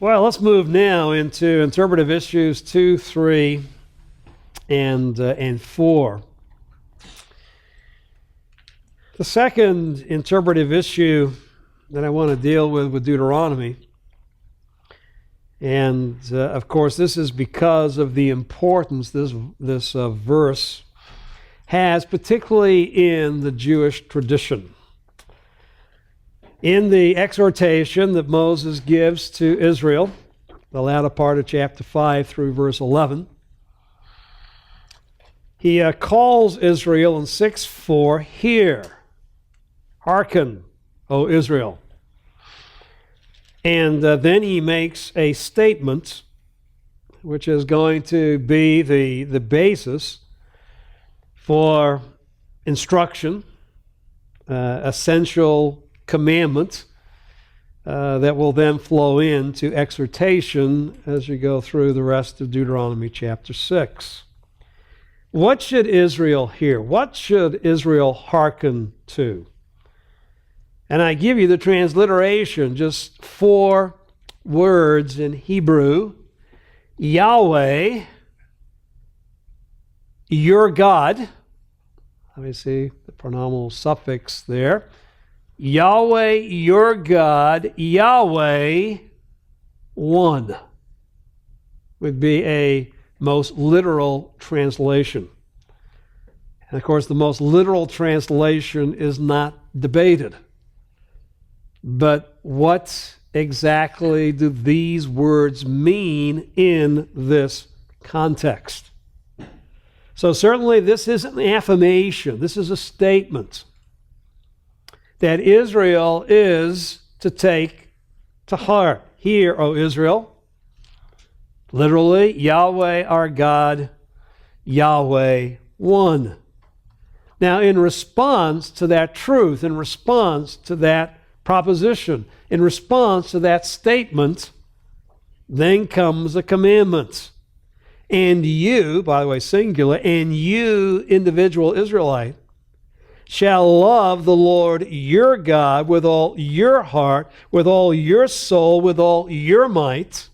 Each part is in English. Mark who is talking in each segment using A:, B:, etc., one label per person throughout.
A: Well, let's move now into interpretive issues 2, 3, and 4. The second interpretive issue that I want to deal with Deuteronomy, and of course this is because of the importance this verse has, particularly in the Jewish tradition. In the exhortation that Moses gives to Israel, the latter part of chapter 5 through verse 11, he calls Israel in 6:4, "Hear, hearken, O Israel." And then he makes a statement which is going to be the basis for instruction, essential commandment that will then flow into exhortation as you go through the rest of Deuteronomy chapter 6. What should Israel hear? What should Israel hearken to? And I give you the transliteration, just 4 words in Hebrew: Yahweh, your God. Let me see the pronominal suffix there. Yahweh, your God, Yahweh, one, would be a most literal translation. And of course, the most literal translation is not debated. But what exactly do these words mean in this context? So certainly this is an affirmation. This is a statement that Israel is to take to heart. Hear, O Israel. Literally, Yahweh our God, Yahweh one. Now, in response to that truth, in response to that proposition, in response to that statement, then comes a commandment. And you, by the way, singular, and you, individual Israelite, shall love the Lord your God with all your heart, with all your soul, with all your might.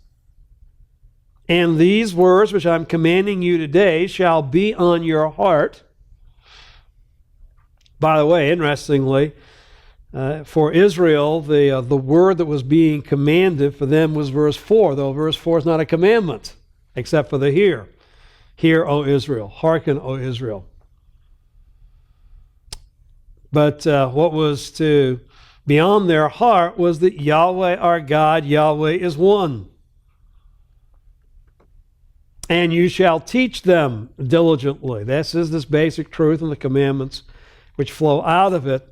A: And these words which I'm commanding you today shall be on your heart. By the way, interestingly, for Israel, the word that was being commanded for them was verse 4, though verse 4 is not a commandment, except for the hear. Hear, O Israel. Hearken, O Israel. But what was to be on their heart was that Yahweh our God, Yahweh is one. And you shall teach them diligently. This is this basic truth and the commandments which flow out of it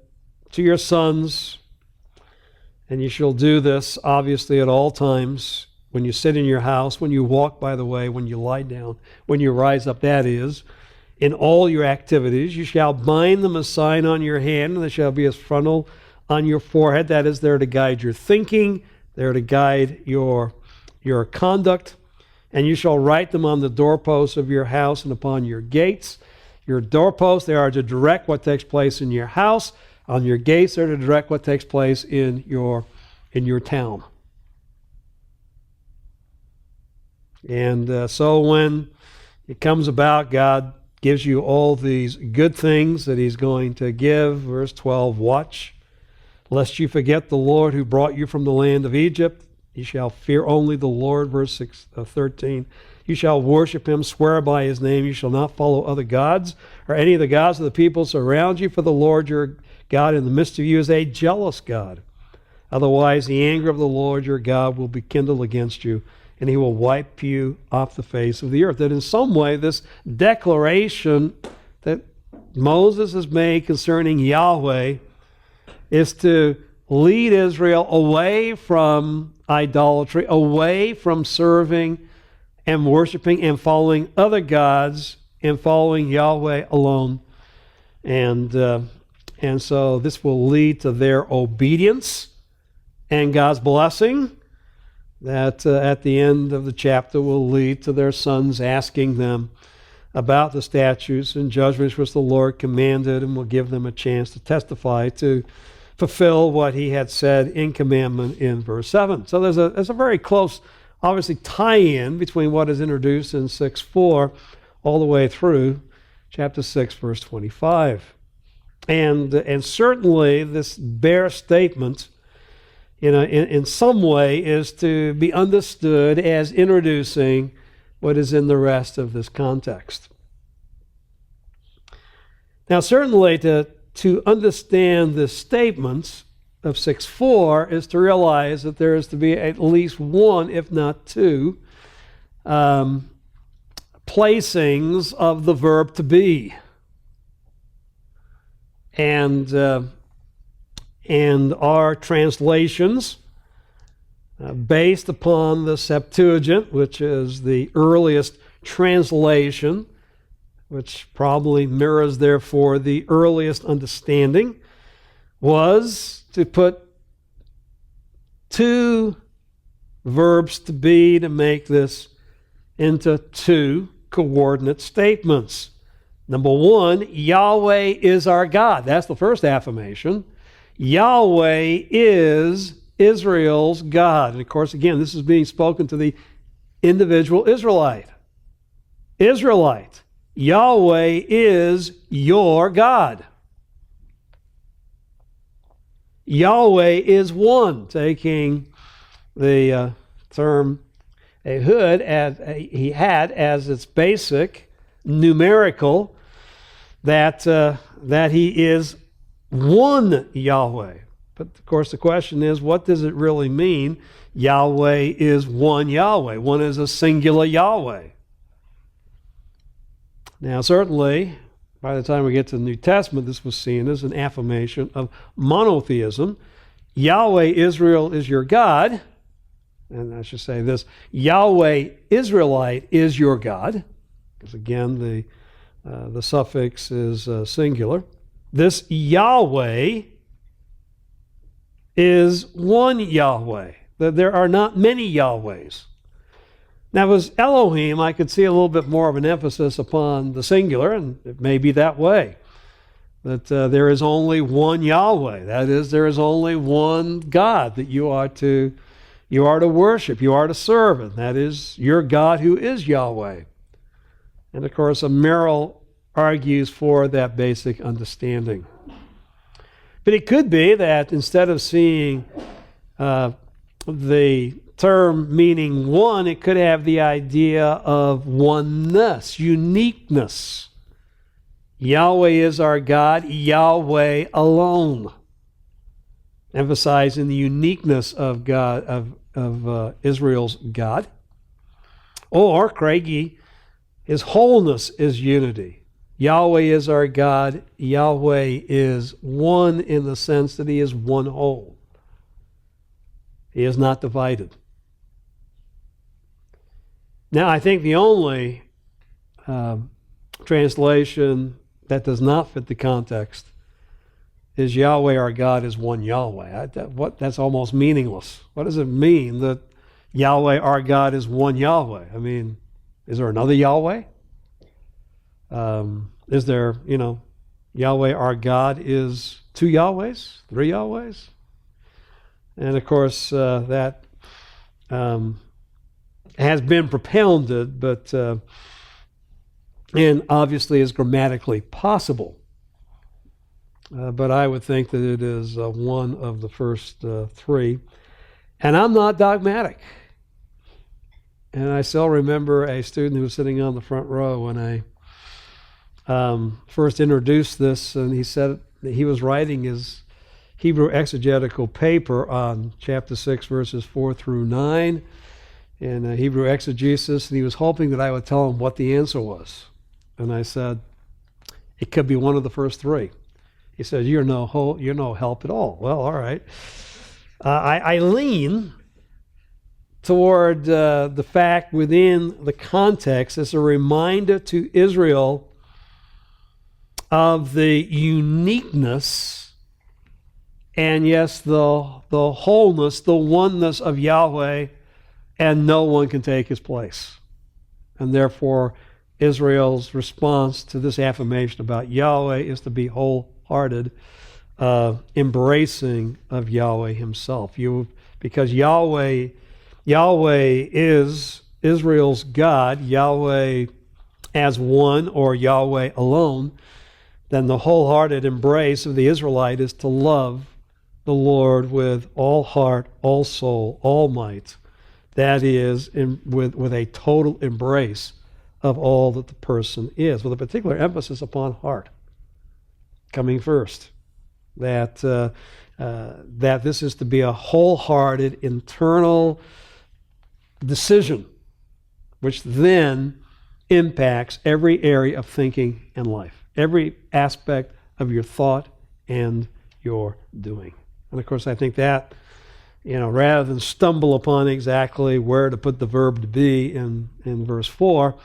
A: to your sons. And you shall do this, obviously, at all times, when you sit in your house, when you walk by the way, when you lie down, when you rise up, that is, in all your activities. You shall bind them as sign on your hand, and they shall be as frontal on your forehead. That is, they're to guide your thinking, they're to guide your conduct. And you shall write them on the doorposts of your house and upon your gates. Your doorposts, they are to direct what takes place in your house. On your gates, they're to direct what takes place in your town. And so when it comes about, God gives you all these good things that he's going to give. Verse 12, watch, lest you forget the Lord who brought you from the land of Egypt. You shall fear only the Lord. Verse 13, you shall worship him, swear by his name. You shall not follow other gods or any of the gods of the peoples around you, for the Lord your God in the midst of you is a jealous God. Otherwise, the anger of the Lord your God will be kindled against you, and he will wipe you off the face of the earth. That in some way, this declaration that Moses has made concerning Yahweh is to lead Israel away from idolatry, away from serving and worshiping and following other gods and following Yahweh alone. And so this will lead to their obedience and God's blessing that at the end of the chapter will lead to their sons asking them about the statutes and judgments which the Lord commanded, and will give them a chance to testify to fulfill what he had said in commandment in verse 7. So there's a very close, obviously, tie-in between what is introduced in 6:4 all the way through chapter 6, verse 25. And certainly this bare statement, in some way is to be understood as introducing what is in the rest of this context. Now, certainly to understand the statements of 6:4 is to realize that there is to be at least one, if not two, placings of the verb to be. And our translations, based upon the Septuagint, which is the earliest translation, which probably mirrors, therefore, the earliest understanding, was to put two verbs to be to make this into two coordinate statements. Number one, Yahweh is our God. That's the first affirmation. Yahweh is Israel's God. And of course, again, this is being spoken to the individual Israelite. Israelite, Yahweh is your God. Yahweh is one, taking the term Ehud he had as its basic numerical, that he is one Yahweh. But of course the question is, what does it really mean? Yahweh is one Yahweh. One is a singular Yahweh. Now certainly, by the time we get to the New Testament, this was seen as an affirmation of monotheism. Yahweh Israel is your God. And I should say this, Yahweh Israelite is your God. Because again, the suffix is singular. This Yahweh is one Yahweh. There are not many Yahwehs. Now, as Elohim, I could see a little bit more of an emphasis upon the singular, and it may be that way. That there is only one Yahweh. That is, there is only one God that you are to worship, you are to serve, and that is your God who is Yahweh. And of course, Merrill argues for that basic understanding. But it could be that instead of seeing the term meaning one, it could have the idea of oneness, uniqueness. Yahweh is our God, Yahweh alone. Emphasizing the uniqueness of God, of Israel's God. Or, Craigie, his wholeness is unity. Yahweh is our God. Yahweh is one in the sense that he is one whole. He is not divided. Now, I think the only translation that does not fit the context is Yahweh our God is one Yahweh. That's almost meaningless. What does it mean that Yahweh our God is one Yahweh? I mean, is there another Yahweh? Is there, Yahweh our God is two Yahwehs, three Yahwehs? And of course, that has been propounded, but and obviously is grammatically possible. But I would think that it is one of the first three. And I'm not dogmatic. And I still remember a student who was sitting on the front row when I first introduced this, and he said that he was writing his Hebrew exegetical paper on chapter 6, verses 4 through 9, in Hebrew exegesis, and he was hoping that I would tell him what the answer was. And I said, it could be one of the first three. He said, you're no help at all. Well, all right. I lean toward the fact within the context as a reminder to Israel of the uniqueness and, yes, the wholeness, the oneness of Yahweh, and no one can take his place. And therefore, Israel's response to this affirmation about Yahweh is to be wholehearted embracing of Yahweh himself. Because Yahweh is Israel's God, Yahweh as one or Yahweh alone, then the wholehearted embrace of the Israelite is to love the Lord with all heart, all soul, all might. That is, with a total embrace of all that the person is, with a particular emphasis upon heart coming first. That this is to be a wholehearted internal decision, which then impacts every area of thinking and life, every aspect of your thought and your doing. And of course, I think that, rather than stumble upon exactly where to put the verb to be in verse 4,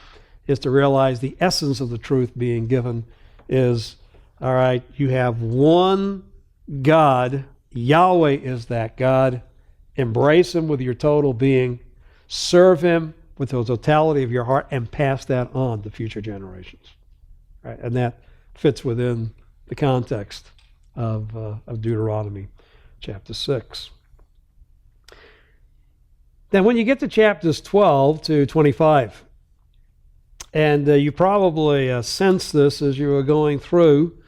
A: is to realize the essence of the truth being given is, all right, you have one God, Yahweh is that God, embrace him with your total being, serve him with the totality of your heart, and pass that on to future generations. Right? And that fits within the context of Deuteronomy chapter 6. Then when you get to chapters 12 to 25, and you probably sensed this as you were going through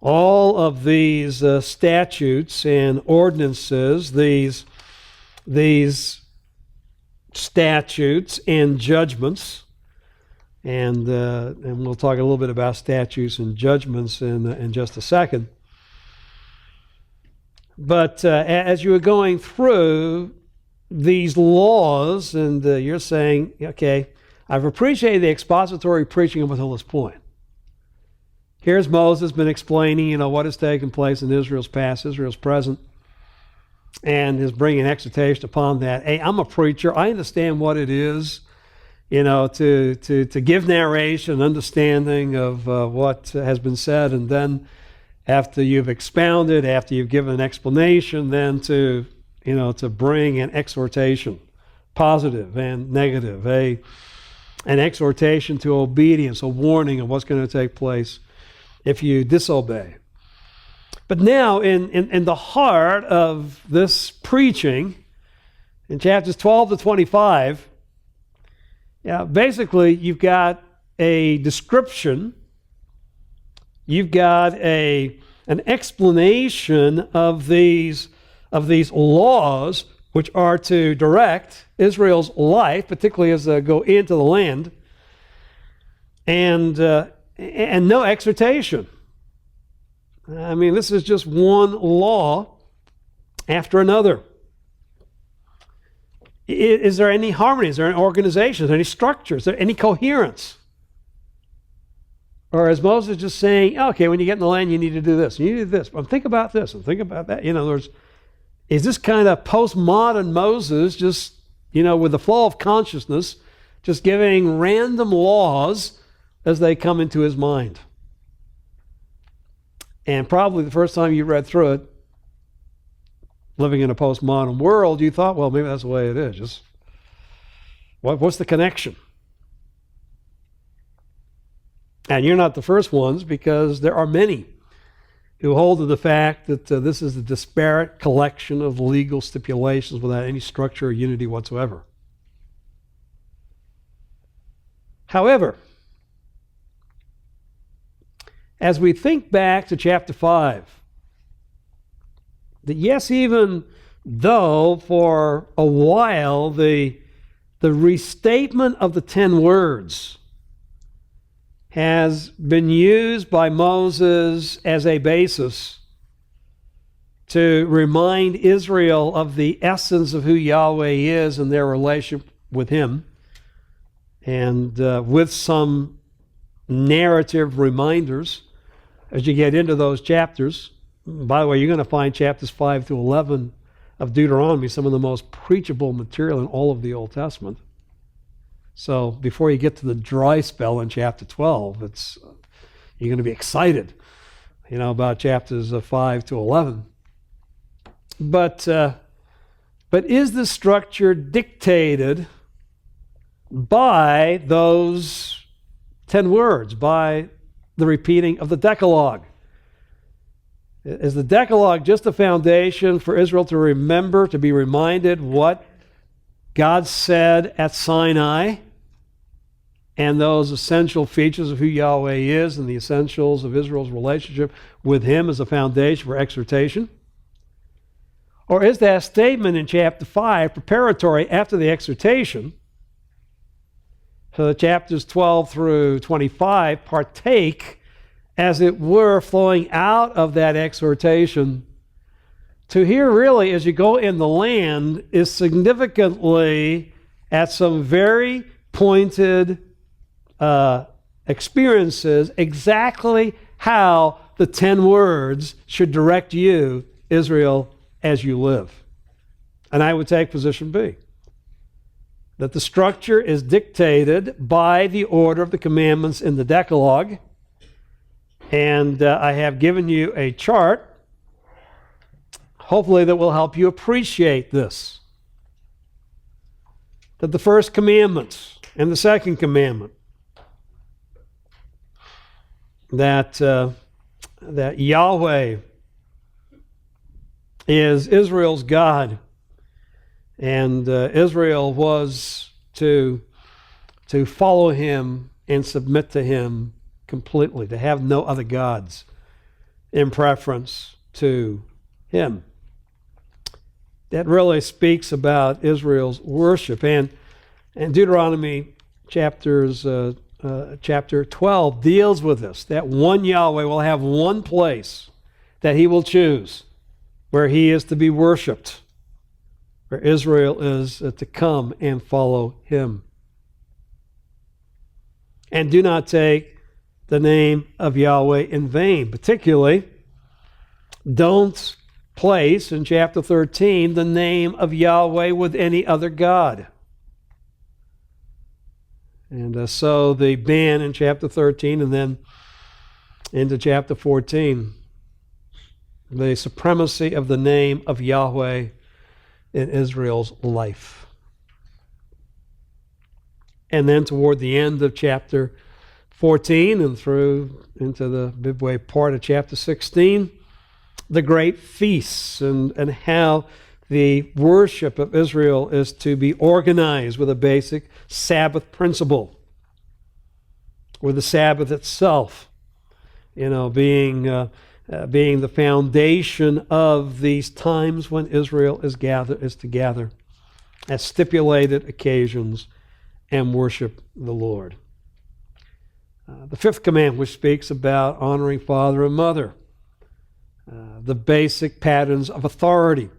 A: all of these statutes and ordinances, these statutes and judgments, and we'll talk a little bit about statutes and judgments in just a second. But as you were going through these laws, and you're saying, okay, I've appreciated the expository preaching up until this point. Here's Moses been explaining, what has taken place in Israel's past, Israel's present, and is bringing exhortation upon that. Hey, I'm a preacher. I understand what it is, to give narration, understanding of what has been said, and then after you've expounded, after you've given an explanation, then to bring an exhortation, positive and negative, an exhortation to obedience, a warning of what's going to take place if you disobey. But now, in the heart of this preaching, in chapters 12 to 25, basically you've got a description, you've got an explanation of these laws which are to direct Israel's life, particularly as they go into the land, and no exhortation. I mean, this is just one law after another. Is there any harmony? Is there any organization? Is there any structure? Is there any coherence? Or is Moses just saying, okay, when you get in the land, you need to do this, you need to do this, but think about this, and think about that. In other words, is this kind of postmodern Moses just, with the flow of consciousness, just giving random laws as they come into his mind? And probably the first time you read through it, living in a postmodern world, you thought, well, maybe that's the way it is. Just what's the connection? And you're not the first ones, because there are many who hold to the fact that this is a disparate collection of legal stipulations without any structure or unity whatsoever. However, as we think back to chapter 5, that yes, even though for a while the restatement of the 10 words has been used by Moses as a basis to remind Israel of the essence of who Yahweh is and their relationship with him, and with some narrative reminders as you get into those chapters. By the way, you're going to find chapters 5 to 11 of Deuteronomy some of the most preachable material in all of the Old Testament. So before you get to the dry spell in chapter 12, you're going to be excited, about chapters 5 to 11. But is the structure dictated by those 10 words, by the repeating of the Decalogue? Is the Decalogue just a foundation for Israel to remember, to be reminded what God said at Sinai and those essential features of who Yahweh is and the essentials of Israel's relationship with Him as a foundation for exhortation? Or is that statement in chapter 5 preparatory after the exhortation? So the chapters 12 through 25 partake, as it were, flowing out of that exhortation to here really, as you go in the land, is significantly at some very pointed experiences exactly how the 10 words should direct you, Israel, as you live. And I would take position B, that the structure is dictated by the order of the commandments in the Decalogue. And I have given you a chart, hopefully that will help you appreciate this. That the first commandment and the second commandment, that Yahweh is Israel's God, and Israel was to follow Him and submit to Him completely, to have no other gods in preference to Him. That really speaks about Israel's worship. And Deuteronomy chapter 12 deals with this, that one Yahweh will have one place that He will choose where He is to be worshiped, where Israel is to come and follow Him. And do not take the name of Yahweh in vain. Particularly, don't place in chapter 13 the name of Yahweh with any other God. And so the ban in chapter 13 and then into chapter 14, the supremacy of the name of Yahweh in Israel's life. And then toward the end of chapter 14 and through into the midway part of chapter 16, the great feasts and how the worship of Israel is to be organized with a basic Sabbath principle, with the Sabbath itself, being the foundation of these times when Israel is to gather at stipulated occasions and worship the Lord. The fifth command, which speaks about honoring father and mother, the basic patterns of authority.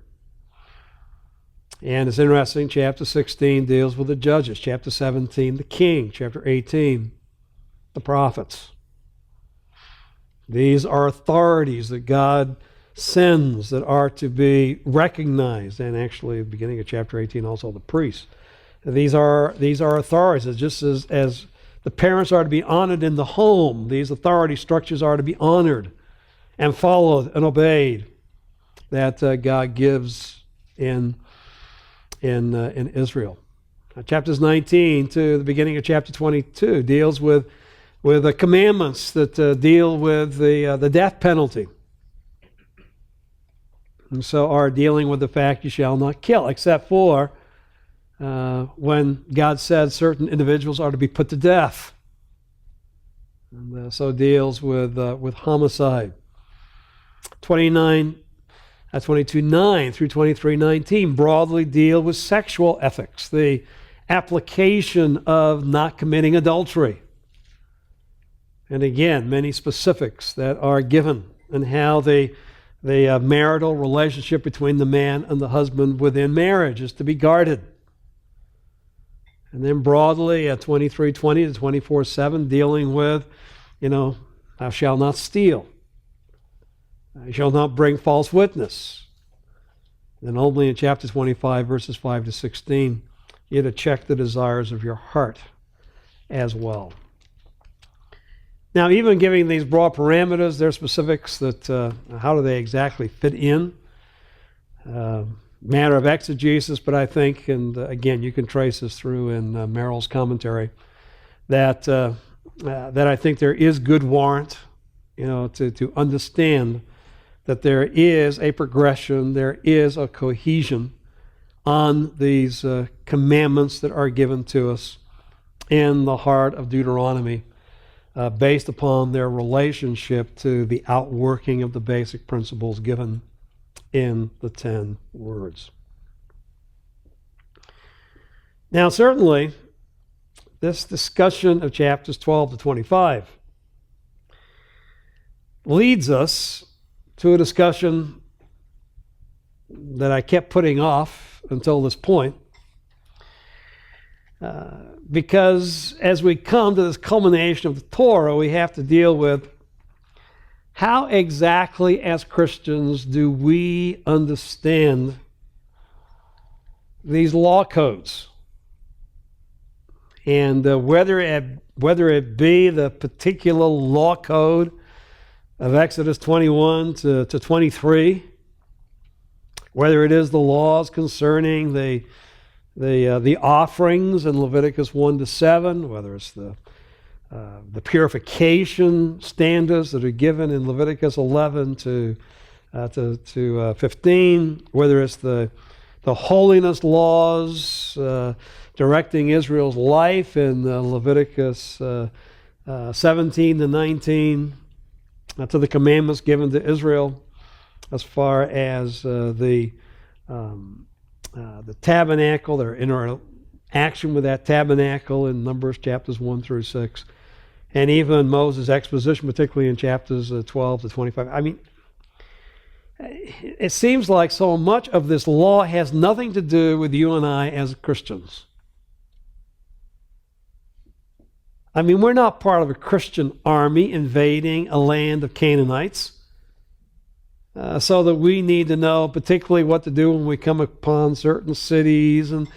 A: And it's interesting, chapter 16 deals with the judges, chapter 17, the king, chapter 18, the prophets. These are authorities that God sends that are to be recognized, and actually, at the beginning of chapter 18, also the priests. These are authorities, just as the parents are to be honored in the home, these authority structures are to be honored and followed and obeyed, that God gives in Israel. Chapters 19 to the beginning of chapter 22 deals with the commandments that deal with the death penalty. And so are dealing with the fact you shall not kill, except for when God said certain individuals are to be put to death. And so deals with homicide. 22:9 through 23:19 broadly deal with sexual ethics, the application of not committing adultery. And again, many specifics that are given and how the marital relationship between the man and the husband within marriage is to be guarded. And then broadly at 23:20 to 24:7 dealing with, thou shalt not steal. You shall not bring false witness. Then only in chapter 25, verses 5 to 16, you're to check the desires of your heart as well. Now, even giving these broad parameters, there are specifics that, how do they exactly fit in? Matter of exegesis, but I think, and again, you can trace this through in Merrill's commentary, that I think there is good warrant, to understand that there is a progression, there is a cohesion on these commandments that are given to us in the heart of Deuteronomy, based upon their relationship to the outworking of the basic principles given in the 10 words. Now, certainly, this discussion of chapters 12 to 25 leads us to a discussion that I kept putting off until this point, because as we come to this culmination of the Torah, we have to deal with how exactly as Christians do we understand these law codes, and whether it be the particular law code of Exodus 21 to 23, whether it is the laws concerning the offerings in Leviticus 1 to 7, whether it's the purification standards that are given in Leviticus 11 to 15, whether it's the holiness laws directing Israel's life in Leviticus 17 to 19, to the commandments given to Israel as far as the tabernacle, their interaction with that tabernacle in Numbers chapters 1 through 6, and even Moses' exposition, particularly in chapters 12 to 25. I mean, it seems like so much of this law has nothing to do with you and I as Christians. I mean, we're not part of a Christian army invading a land of Canaanites, so that we need to know particularly what to do when we come upon certain cities, and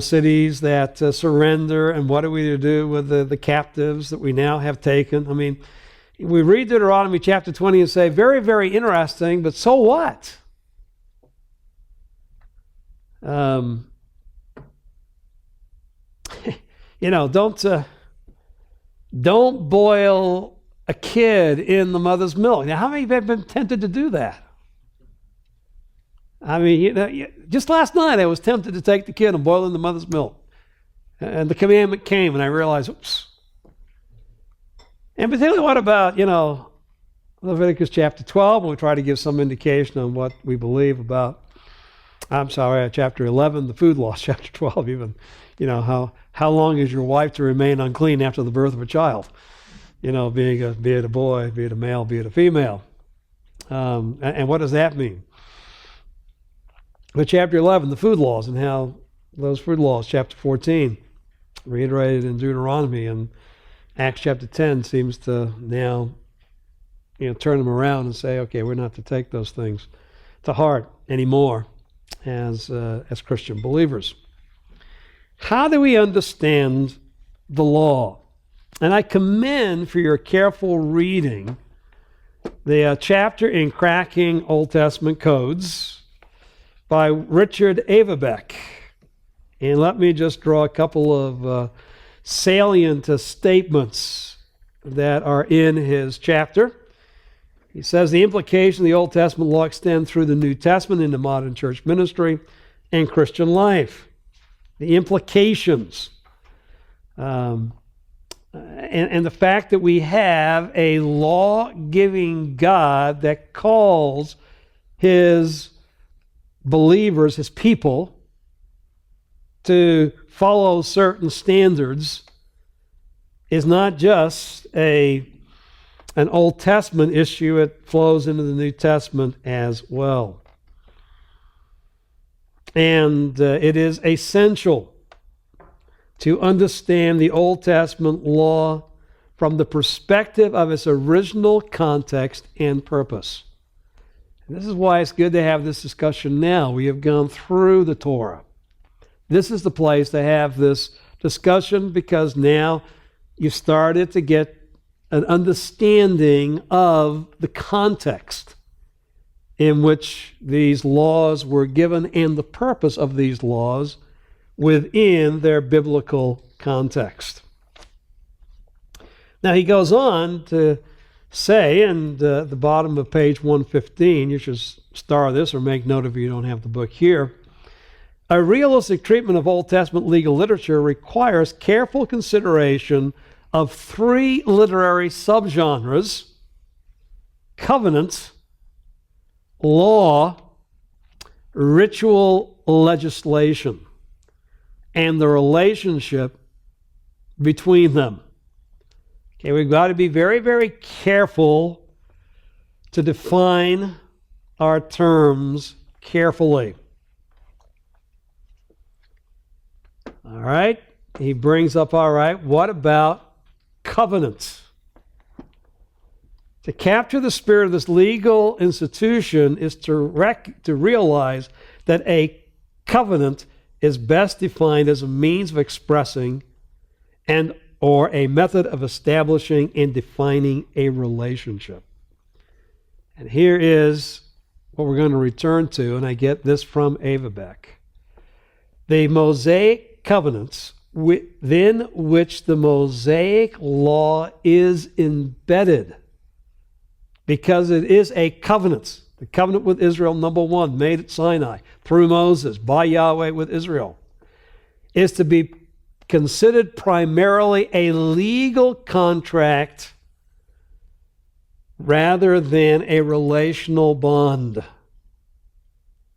A: cities that surrender, and what are we to do with the captives that we now have taken. I mean, we read Deuteronomy chapter 20 and say, very, very interesting, but so what? Don't boil a kid in the mother's milk. Now, how many of you have been tempted to do that? I mean, just last night I was tempted to take the kid and boil in the mother's milk. And the commandment came, and I realized, oops. And particularly, what about, Leviticus chapter 12, when we try to give some indication on what we believe about, chapter 11, the food laws, chapter 12 even, how long is your wife to remain unclean after the birth of a child? Be it a boy, be it a male, be it a female. And what does that mean? But chapter 11, the food laws, and how those food laws, chapter 14, reiterated in Deuteronomy, and Acts chapter 10 seems to now, turn them around and say, okay, we're not to take those things to heart anymore as Christian believers. How do we understand the law? And I commend for your careful reading the chapter in Cracking Old Testament Codes by Richard Averbeck. And let me just draw a couple of salient statements that are in his chapter. He says the implication of the Old Testament law extend through the New Testament into modern church ministry and Christian life. The implications. And the fact that we have a law-giving God that calls his believers, his people, to follow certain standards is not just an Old Testament issue. It flows into the New Testament as well. And it is essential to understand the Old Testament law from the perspective of its original context and purpose. And this is why it's good to have this discussion now. We have gone through the Torah. This is the place to have this discussion, because now you started to get an understanding of the context in which these laws were given and the purpose of these laws within their biblical context. Now he goes on to say, and the bottom of page 115, you should star this or make note if you don't have the book here. A realistic treatment of Old Testament legal literature requires careful consideration of three literary subgenres: covenant, law, ritual legislation, and the relationship between them. Okay, we've got to be very, very careful to define our terms carefully. All right, he brings up, all right, what about covenants? To capture the spirit of this legal institution is to realize that a covenant is best defined as a means of expressing and or a method of establishing and defining a relationship. And here is what we're going to return to, and I get this from Avebeck. The Mosaic covenants within which the Mosaic law is embedded, because it is a covenant. The covenant with Israel, number one, made at Sinai through Moses by Yahweh with Israel, is to be considered primarily a legal contract rather than a relational bond.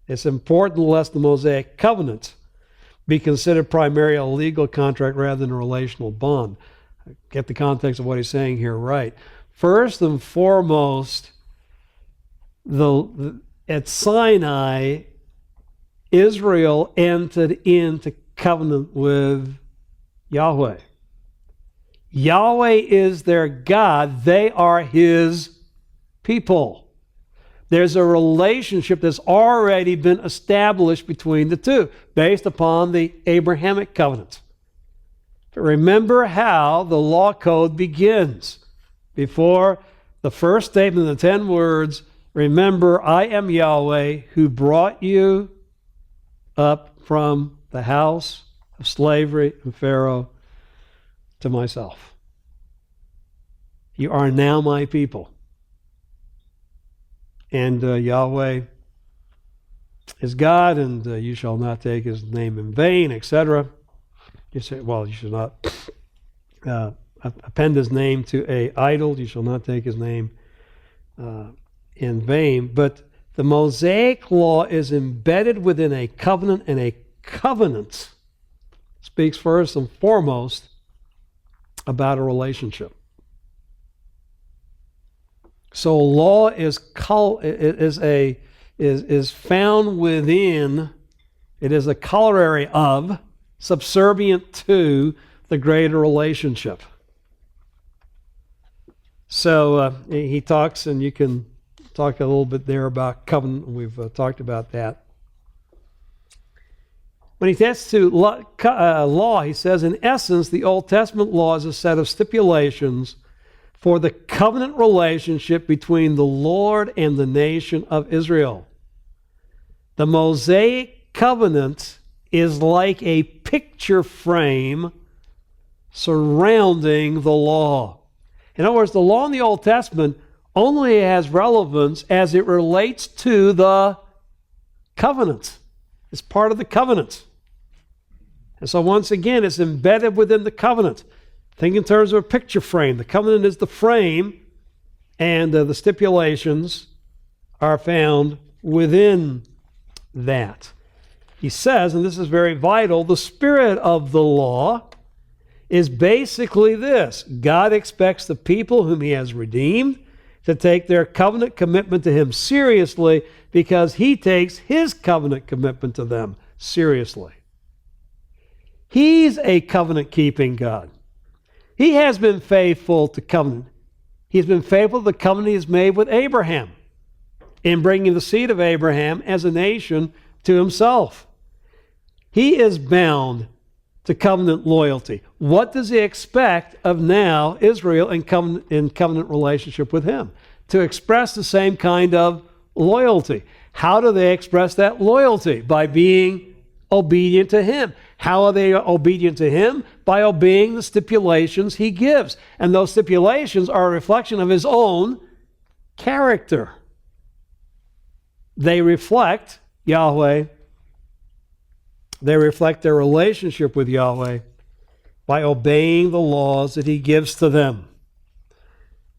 A: It's important lest the Mosaic covenant be considered primarily a legal contract rather than a relational bond. Get the context of what he's saying here right. First and foremost, at Sinai, Israel entered into covenant with Yahweh. Yahweh is their God. They are his people. There's a relationship that's already been established between the two based upon the Abrahamic covenant. But remember how the law code begins. Before the first statement of the 10 words, remember, I am Yahweh who brought you up from the house of slavery and Pharaoh to myself. You are now my people. And Yahweh is God, and you shall not take his name in vain, etc. You say, well, you should not append his name to an idol. You shall not take his name in vain. But the Mosaic law is embedded within a covenant, and a covenant speaks first and foremost about a relationship. So law is found within, it is a corollary of, subservient to the greater relationship. So he talks, and you can talk a little bit there about covenant. We've talked about that. When he gets to law, he says, in essence, the Old Testament law is a set of stipulations for the covenant relationship between the Lord and the nation of Israel. The Mosaic covenant is like a picture frame surrounding the law. In other words, the law in the Old Testament only has relevance as it relates to the covenant. It's part of the covenant. And so once again, it's embedded within the covenant. Think in terms of a picture frame. The covenant is the frame, and the stipulations are found within that. He says, and this is very vital, the spirit of the law is basically this. God expects the people whom he has redeemed to take their covenant commitment to him seriously, because he takes his covenant commitment to them seriously. He's a covenant-keeping God. He has been faithful to covenant. He's been faithful to the covenant he's made with Abraham in bringing the seed of Abraham as a nation to himself. He is bound to covenant loyalty. What does he expect of now Israel in covenant relationship with him? To express the same kind of loyalty. How do they express that loyalty? By being obedient to him. How are they obedient to him? By obeying the stipulations he gives. And those stipulations are a reflection of his own character. They reflect Yahweh. They reflect their relationship with Yahweh by obeying the laws that he gives to them.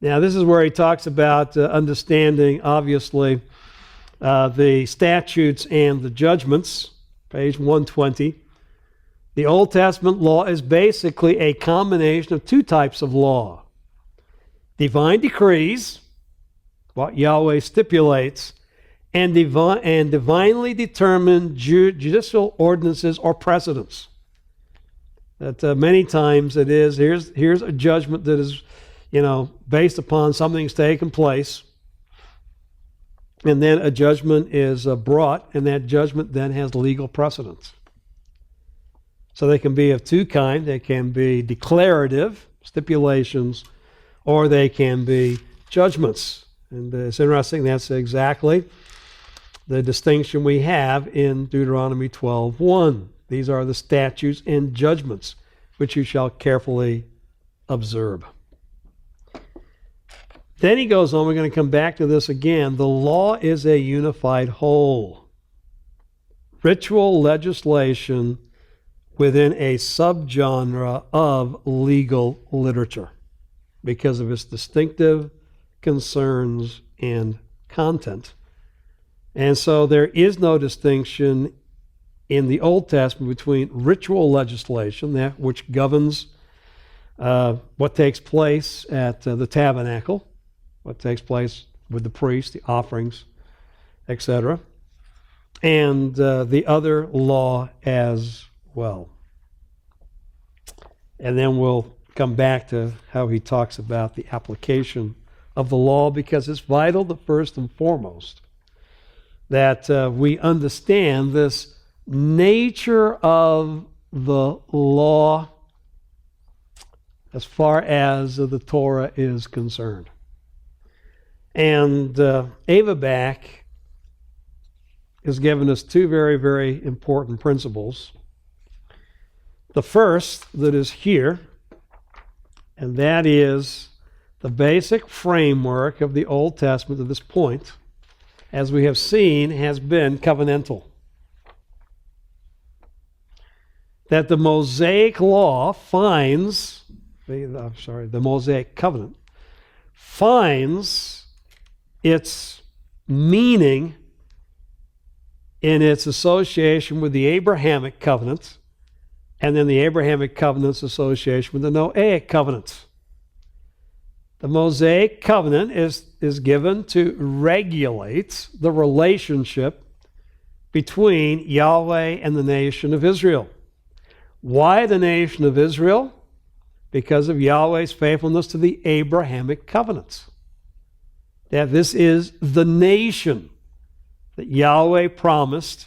A: Now, this is where he talks about understanding, obviously, the statutes and the judgments, page 120. The Old Testament law is basically a combination of two types of law. Divine decrees, what Yahweh stipulates, and divinely determined judicial ordinances or precedents. That many times it is, here's a judgment that is, based upon something that's taken place, and then a judgment is brought, and that judgment then has legal precedence. So they can be of two kinds. They can be declarative stipulations, or they can be judgments. And it's interesting, that's exactly the distinction we have in Deuteronomy 12:1. These are the statutes and judgments which you shall carefully observe. Then he goes on, we're going to come back to this again. The law is a unified whole. Ritual legislation within a subgenre of legal literature because of its distinctive concerns and content. And so there is no distinction in the Old Testament between ritual legislation, that which governs what takes place at the tabernacle, what takes place with the priests, the offerings, etc., and the other law as well. And then we'll come back to how he talks about the application of the law, because it's vital that first and foremost that we understand this nature of the law as far as the Torah is concerned. And Avibak has given us two very, very important principles. The first that is here, and that is the basic framework of the Old Testament to this point, as we have seen, has been covenantal. That the Mosaic law finds, the Mosaic covenant finds its meaning in its association with the Abrahamic covenant, and then the Abrahamic covenant's association with the Noahic covenant. The Mosaic covenant is given to regulate the relationship between Yahweh and the nation of Israel. Why the nation of Israel? Because of Yahweh's faithfulness to the Abrahamic covenants. That this is the nation that Yahweh promised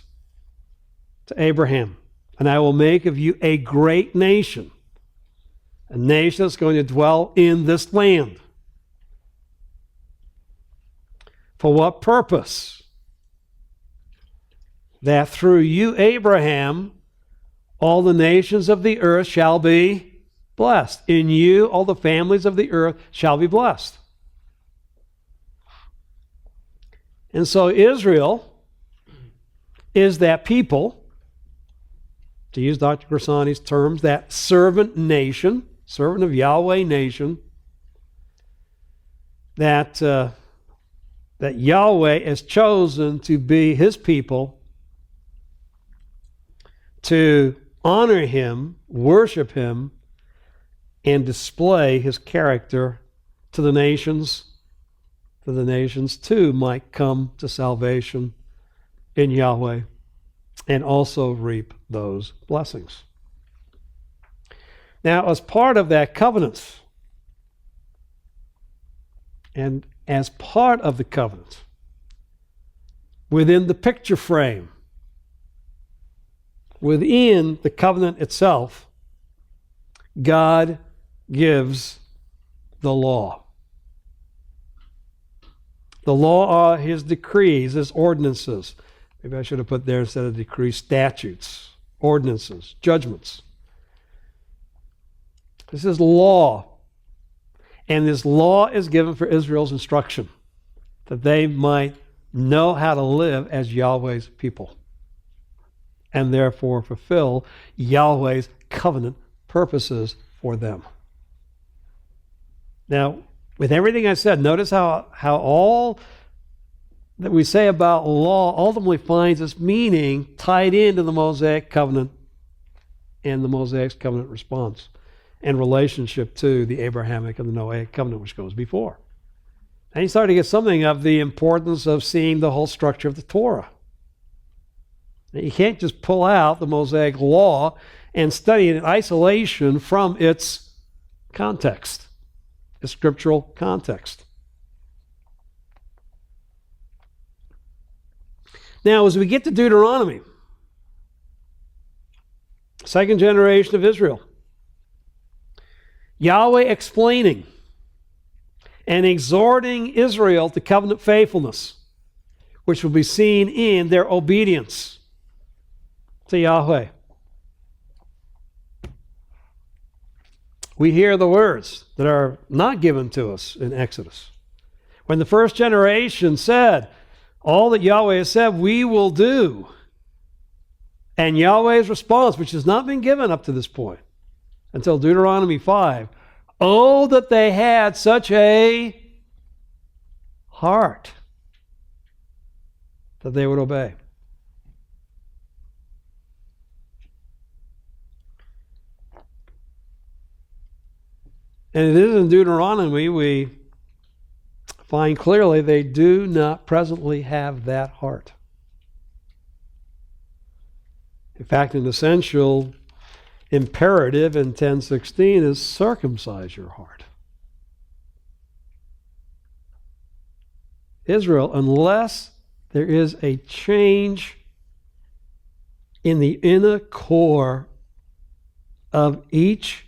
A: to Abraham. And I will make of you a great nation, a nation that's going to dwell in this land. For what purpose? That through you, Abraham, all the nations of the earth shall be blessed. In you, all the families of the earth shall be blessed. And so Israel is that people, to use Dr. Grassani's terms, that servant nation, servant of Yahweh nation, that Yahweh has chosen to be his people, to honor him, worship him, and display his character to the nations, for the nations too might come to salvation in Yahweh and also reap those blessings. Now, as part of that covenant, and as part of the covenant, within the picture frame, within the covenant itself, God gives the law. The law are his decrees, his ordinances. Maybe I should have put there instead of decrees, statutes. ordinances, judgments. This is law. And this law is given for Israel's instruction, that they might know how to live as Yahweh's people, and therefore fulfill Yahweh's covenant purposes for them. Now, with everything I said, notice how all that we say about law ultimately finds its meaning tied into the Mosaic covenant and the Mosaic covenant response in relationship to the Abrahamic and the Noahic covenant, which goes before. And you start to get something of the importance of seeing the whole structure of the Torah. You can't just pull out the Mosaic law and study it in isolation from its context, its scriptural context. Now, as we get to Deuteronomy, second generation of Israel, Yahweh explaining and exhorting Israel to covenant faithfulness, which will be seen in their obedience to Yahweh. We hear the words that are not given to us in Exodus. When the first generation said, all that Yahweh has said, we will do. And Yahweh's response, which has not been given up to this point, until Deuteronomy 5, oh, that they had such a heart that they would obey. And it is in Deuteronomy we find clearly they do not presently have that heart. In fact, an essential imperative in 10:16 is circumcise your heart. Israel, unless there is a change in the inner core of each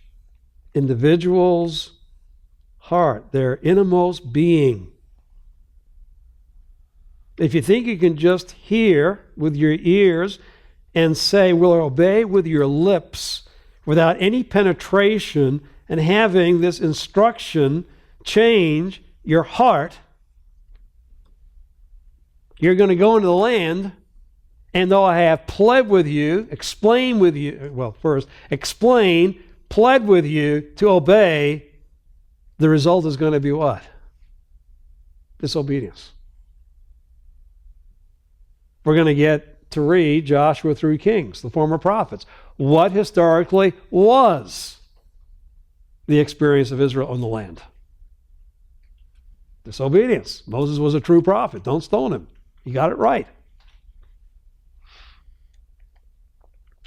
A: individual's heart, their innermost being. If you think you can just hear with your ears and say, we'll obey with your lips without any penetration and having this instruction change your heart, you're going to go into the land, and though I have pled with you, explain, pled with you to obey, the result is going to be what? Disobedience. We're going to get to read Joshua through Kings, the former prophets. What historically was the experience of Israel on the land? Disobedience. Moses was a true prophet. Don't stone him. He got it right.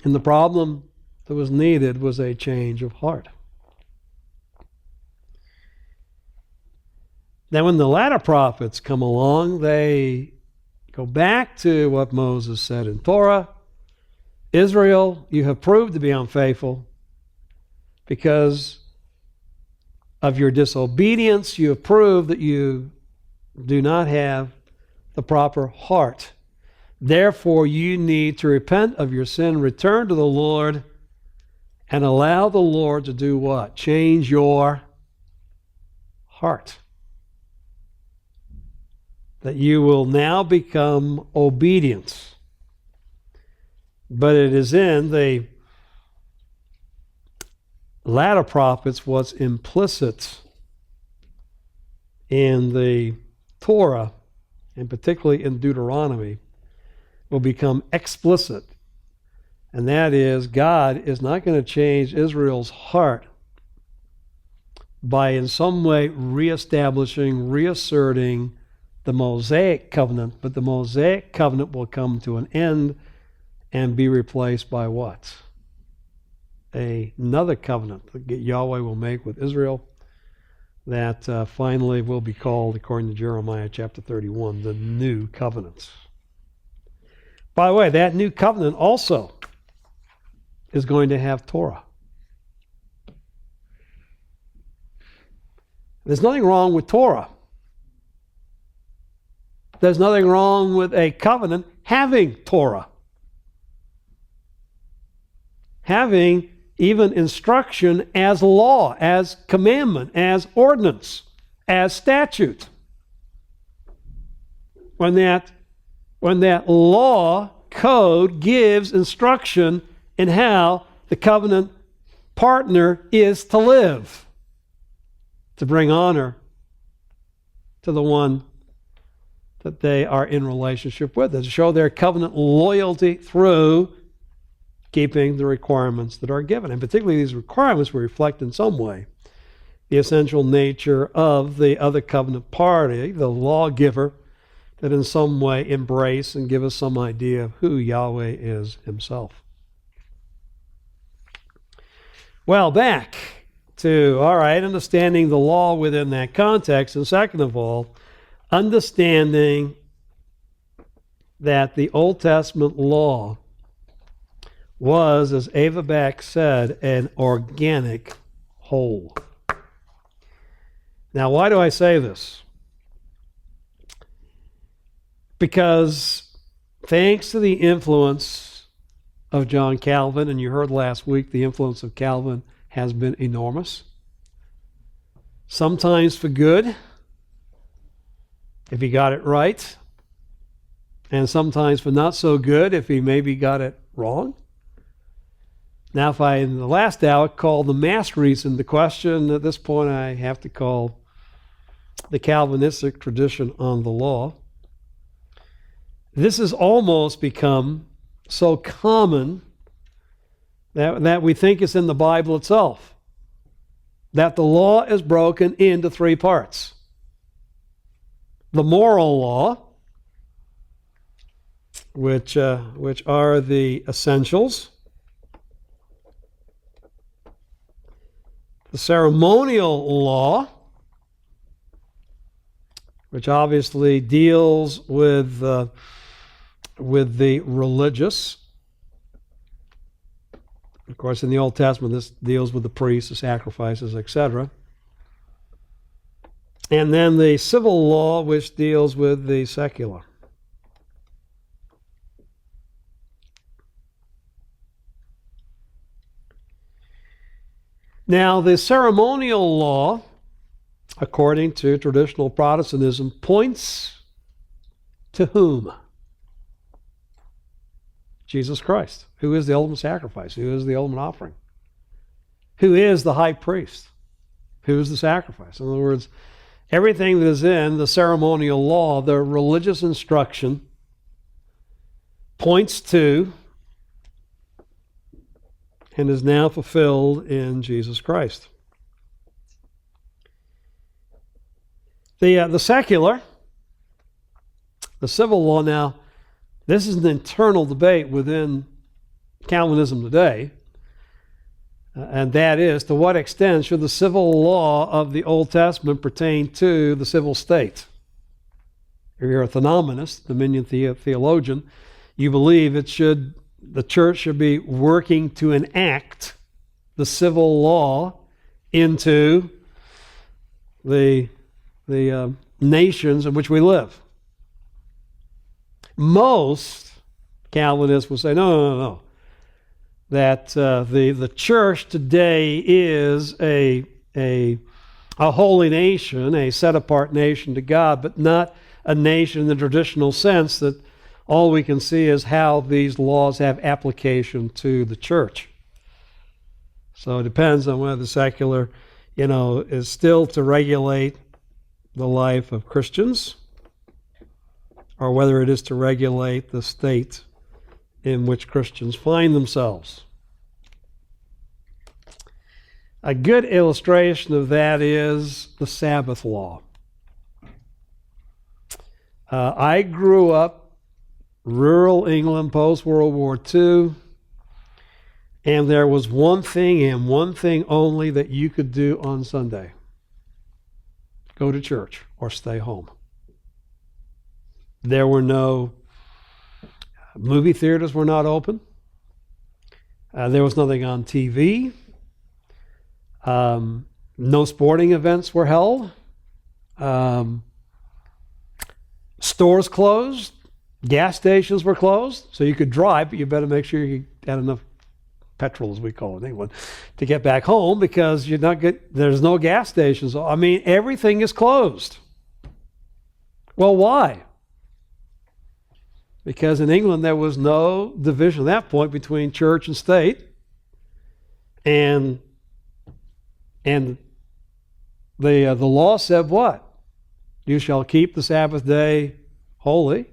A: And the problem that was needed was a change of heart. Now, when the latter prophets come along, they go back to what Moses said in Torah. Israel, you have proved to be unfaithful because of your disobedience. You have proved that you do not have the proper heart. Therefore, you need to repent of your sin, return to the Lord, and allow the Lord to do what? Change your heart. That you will now become obedient. But it is in the latter prophets what's implicit in the Torah, and particularly in Deuteronomy, will become explicit. And that is, God is not going to change Israel's heart by in some way reestablishing, reasserting the Mosaic covenant, but the Mosaic covenant will come to an end and be replaced by what? Another covenant that Yahweh will make with Israel that finally will be called, according to Jeremiah chapter 31, the new covenant. By the way, that new covenant also is going to have Torah. There's nothing wrong with Torah. There's nothing wrong with a covenant having Torah. having even instruction as law, as commandment, as ordinance, as statute. When that law code gives instruction in how the covenant partner is to live, to bring honor to the one that they are in relationship with, to show their covenant loyalty through keeping the requirements that are given. And particularly these requirements will reflect in some way the essential nature of the other covenant party, the lawgiver, that in some way embrace and give us some idea of who Yahweh is himself. Well, back to, understanding the law within that context, and second of all, understanding that the Old Testament law was, as Ava Back said, an organic whole. Now, why do I say this? Because thanks to the influence of John Calvin, and you heard last week the influence of Calvin has been enormous, sometimes for good, if he got it right, and sometimes for not so good, if he maybe got it wrong. Now, if I, in the last hour, call the mass reason the question, at this point I have to call the Calvinistic tradition on the law. This has almost become so common that we think it's in the Bible itself, that the law is broken into three parts. The moral law, which are the essentials. The ceremonial law, which obviously deals with the religious. Of course, in the Old Testament, this deals with the priests, the sacrifices, etc. And then the civil law, which deals with the secular. Now, the ceremonial law, according to traditional Protestantism, points to whom? Jesus Christ, who is the ultimate sacrifice, who is the ultimate offering, who is the high priest, who is the sacrifice. In other words, everything that is in the ceremonial law, the religious instruction, points to and is now fulfilled in Jesus Christ. The secular, the civil law, now, this is an internal debate within Calvinism today, and that is, to what extent should the civil law of the Old Testament pertain to the civil state? If you're a phenomenist, dominion theologian, you believe the church should be working to enact the civil law into the nations in which we live. Most Calvinists will say, no. That the church today is a holy nation, a set-apart nation to God, but not a nation in the traditional sense that all we can see is how these laws have application to the church. So it depends on whether the secular, is still to regulate the life of Christians, or whether it is to regulate the state in which Christians find themselves. A good illustration of that is the Sabbath law. I grew up rural England post-World War II, and there was one thing and one thing only that you could do on Sunday: go to church or stay home. There were no movie theaters were not open. There was nothing on TV. No sporting events were held. Stores closed. Gas stations were closed. So you could drive, but you better make sure you had enough petrol as we call it in England, to get back home because there's no gas stations. I mean, everything is closed. Well, why? Because in England there was no division at that point between church and state, and the law said what? You shall keep the Sabbath day holy.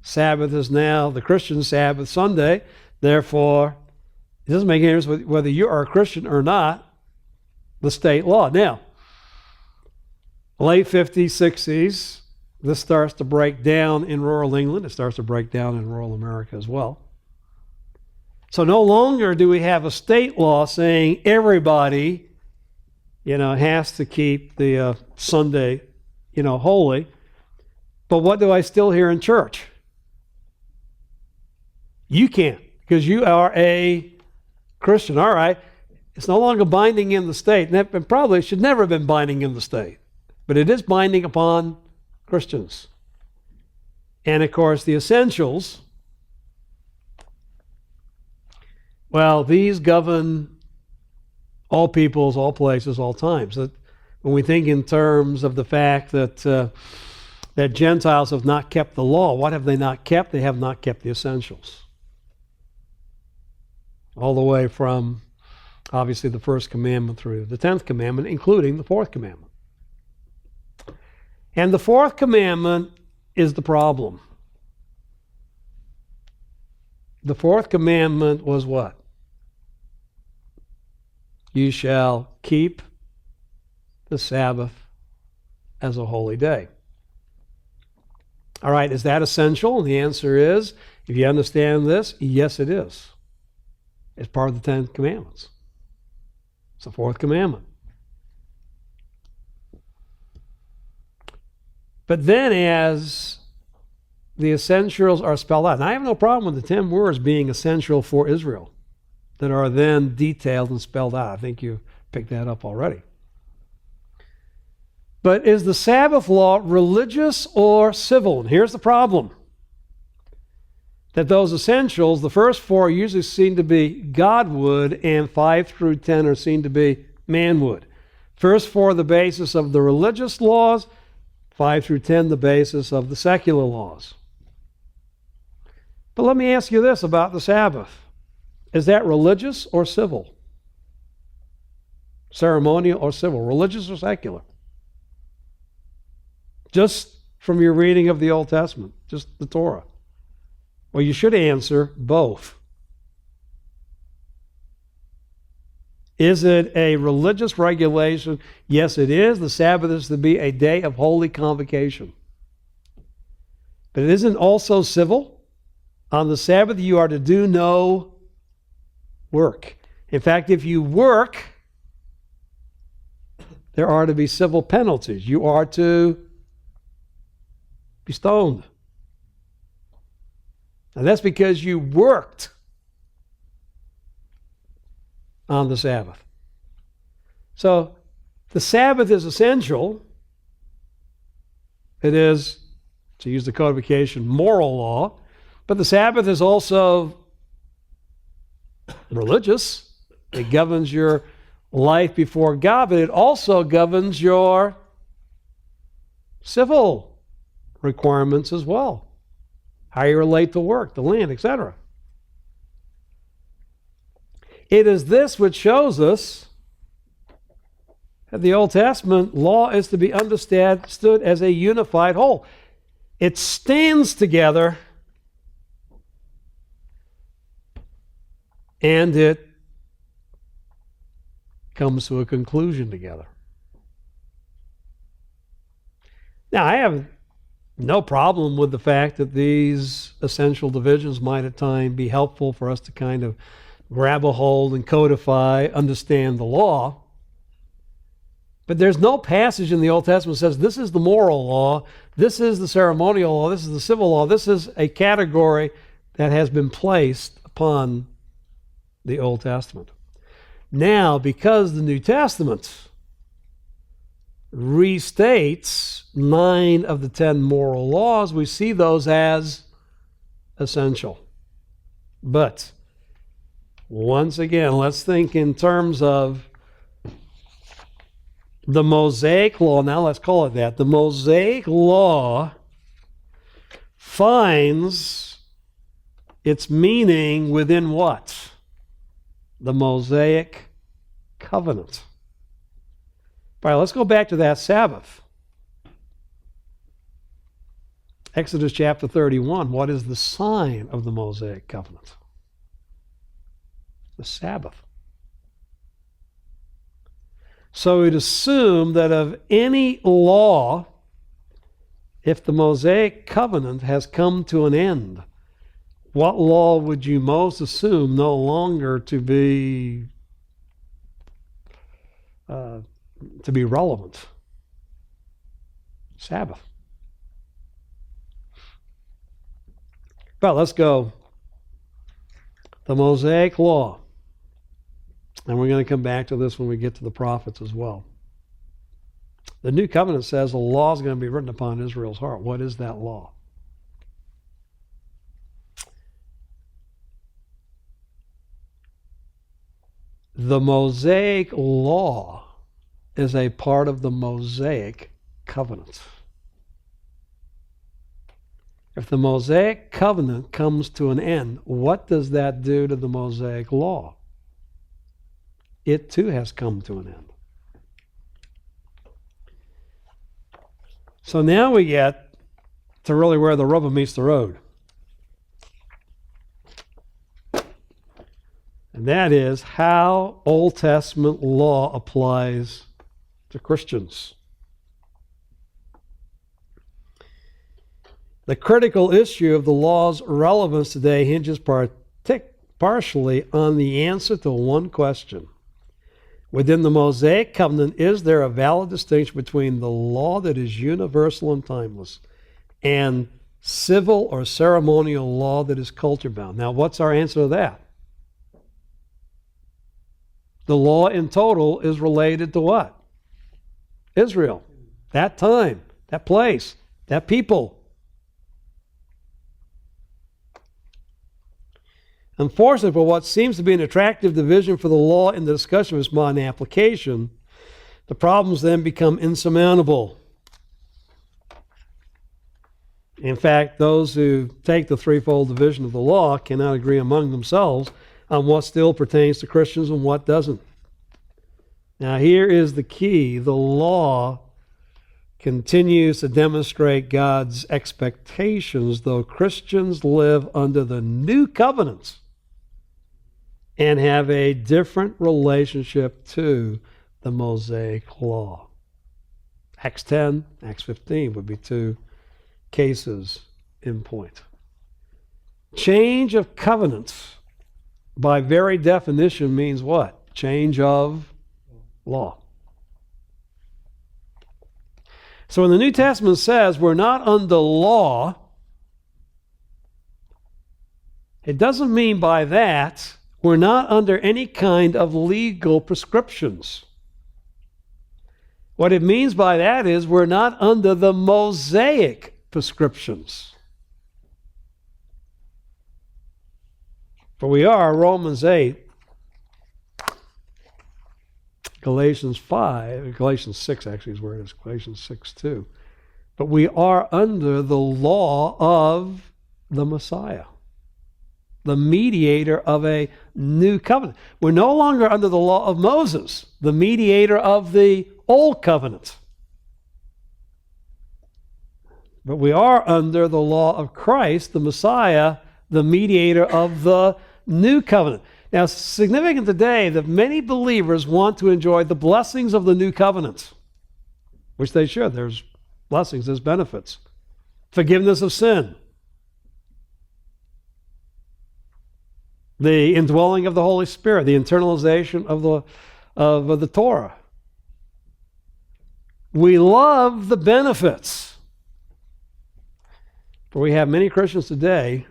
A: Sabbath is now the Christian Sabbath, Sunday. Therefore, it doesn't make any difference whether you are a Christian or not, the state law. Now, late 50s, 60s, this starts to break down in rural England. It starts to break down in rural America as well. So no longer do we have a state law saying everybody, has to keep the Sunday, holy. But what do I still hear in church? You can't, because you are a Christian. All right, it's no longer binding in the state, and probably should never have been binding in the state, but it is binding upon Christians. And of course, the essentials, well, these govern all peoples, all places, all times. That when we think in terms of the fact that that Gentiles have not kept the law, what have they not kept? They have not kept the essentials. All the way from, obviously, the first commandment through the 10th commandment, including the fourth commandment. And the fourth commandment is the problem. The fourth commandment was what? You shall keep the Sabbath as a holy day. All right, is that essential? And the answer is, if you understand this, yes, it is. It's part of the 10 commandments. It's the fourth commandment. But then as the essentials are spelled out, and I have no problem with the 10 words being essential for Israel that are then detailed and spelled out. I think you picked that up already. But is the Sabbath law religious or civil? And here's the problem. That those essentials, the first 4 usually seem to be Godwood, and 5 through 10 are seen to be manwood. First 4 the basis of the religious laws, 5 through 10 the basis of the secular laws. But let me ask you this about the Sabbath. Is that religious or civil? Ceremonial or civil? Religious or secular? Just from your reading of the Old Testament, just the Torah. Well, you should answer both. Is it a religious regulation? Yes, it is. The Sabbath is to be a day of holy convocation. But it isn't also civil. On the Sabbath, you are to do no work. In fact, if you work, there are to be civil penalties. You are to be stoned. And that's because you worked on the Sabbath. So the Sabbath is essential. It is, to use the codification, moral law. But the Sabbath is also religious. It governs your life before God, but it also governs your civil requirements as well. How you relate to work, the land, etc. It is this which shows us that the Old Testament law is to be understood as a unified whole. It stands together and it comes to a conclusion together. Now, I have no problem with the fact that these essential divisions might at times be helpful for us to kind of grab a hold and codify, understand the law. But there's no passage in the Old Testament that says this is the moral law, this is the ceremonial law, this is the civil law, this is a category that has been placed upon the Old Testament. Now, because the New Testament restates 9 of the 10 moral laws, we see those as essential. But Once again, let's think in terms of the Mosaic law. Now let's call it that. The Mosaic law finds its meaning within what? The Mosaic covenant. All right, let's go back to that Sabbath. Exodus chapter 31. What is the sign of the Mosaic covenant? The Sabbath. So we'd assume that of any law, if the Mosaic covenant has come to an end, what law would you most assume no longer to be relevant? Sabbath. Well, let's go. The Mosaic law. And we're going to come back to this when we get to the prophets as well. The new covenant says the law is going to be written upon Israel's heart. What is that law? The Mosaic law is a part of the Mosaic covenant. If the Mosaic covenant comes to an end, what does that do to the Mosaic law? It too has come to an end. So now we get to really where the rubber meets the road. And that is how Old Testament law applies to Christians. The critical issue of the law's relevance today hinges partially on the answer to one question. Within the Mosaic covenant, is there a valid distinction between the law that is universal and timeless and civil or ceremonial law that is culture-bound? Now, what's our answer to that? The law in total is related to what? Israel. That time, that place, that people. Unfortunately, for what seems to be an attractive division for the law in the discussion of its modern application, the problems then become insurmountable. In fact, those who take the threefold division of the law cannot agree among themselves on what still pertains to Christians and what doesn't. Now, here is the key. The law continues to demonstrate God's expectations, though Christians live under the new covenants and have a different relationship to the Mosaic law. Acts 10, Acts 15 would be two cases in point. Change of covenants, by very definition, means what? Change of law. So when the New Testament says we're not under law, it doesn't mean by that we're not under any kind of legal prescriptions. What it means by that is we're not under the Mosaic prescriptions. For we are, Romans 8, Galatians 5, Galatians 6 actually is where it is, Galatians 6 too. But we are under the law of the Messiah, the mediator of a new covenant. We're no longer under the law of Moses, the mediator of the old covenant. But we are under the law of Christ, the Messiah, the mediator of the new covenant. Now, it's significant today that many believers want to enjoy the blessings of the new covenant, which they should. There's blessings, there's benefits. Forgiveness of sin. The indwelling of the Holy Spirit, the internalization of the Torah. We love the benefits. But we have many Christians today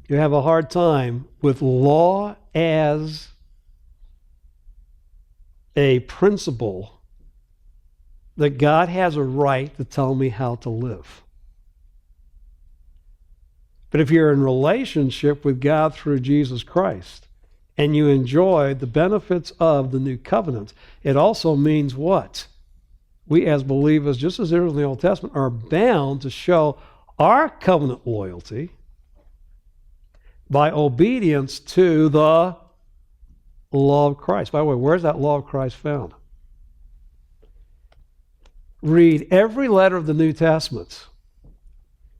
A: who have a hard time with law as a principle that God has a right to tell me how to live. But if you're in relationship with God through Jesus Christ and you enjoy the benefits of the new covenant, it also means what? We as believers, just as there is in the Old Testament, are bound to show our covenant loyalty by obedience to the law of Christ. By the way, where's that law of Christ found? Read every letter of the New Testament.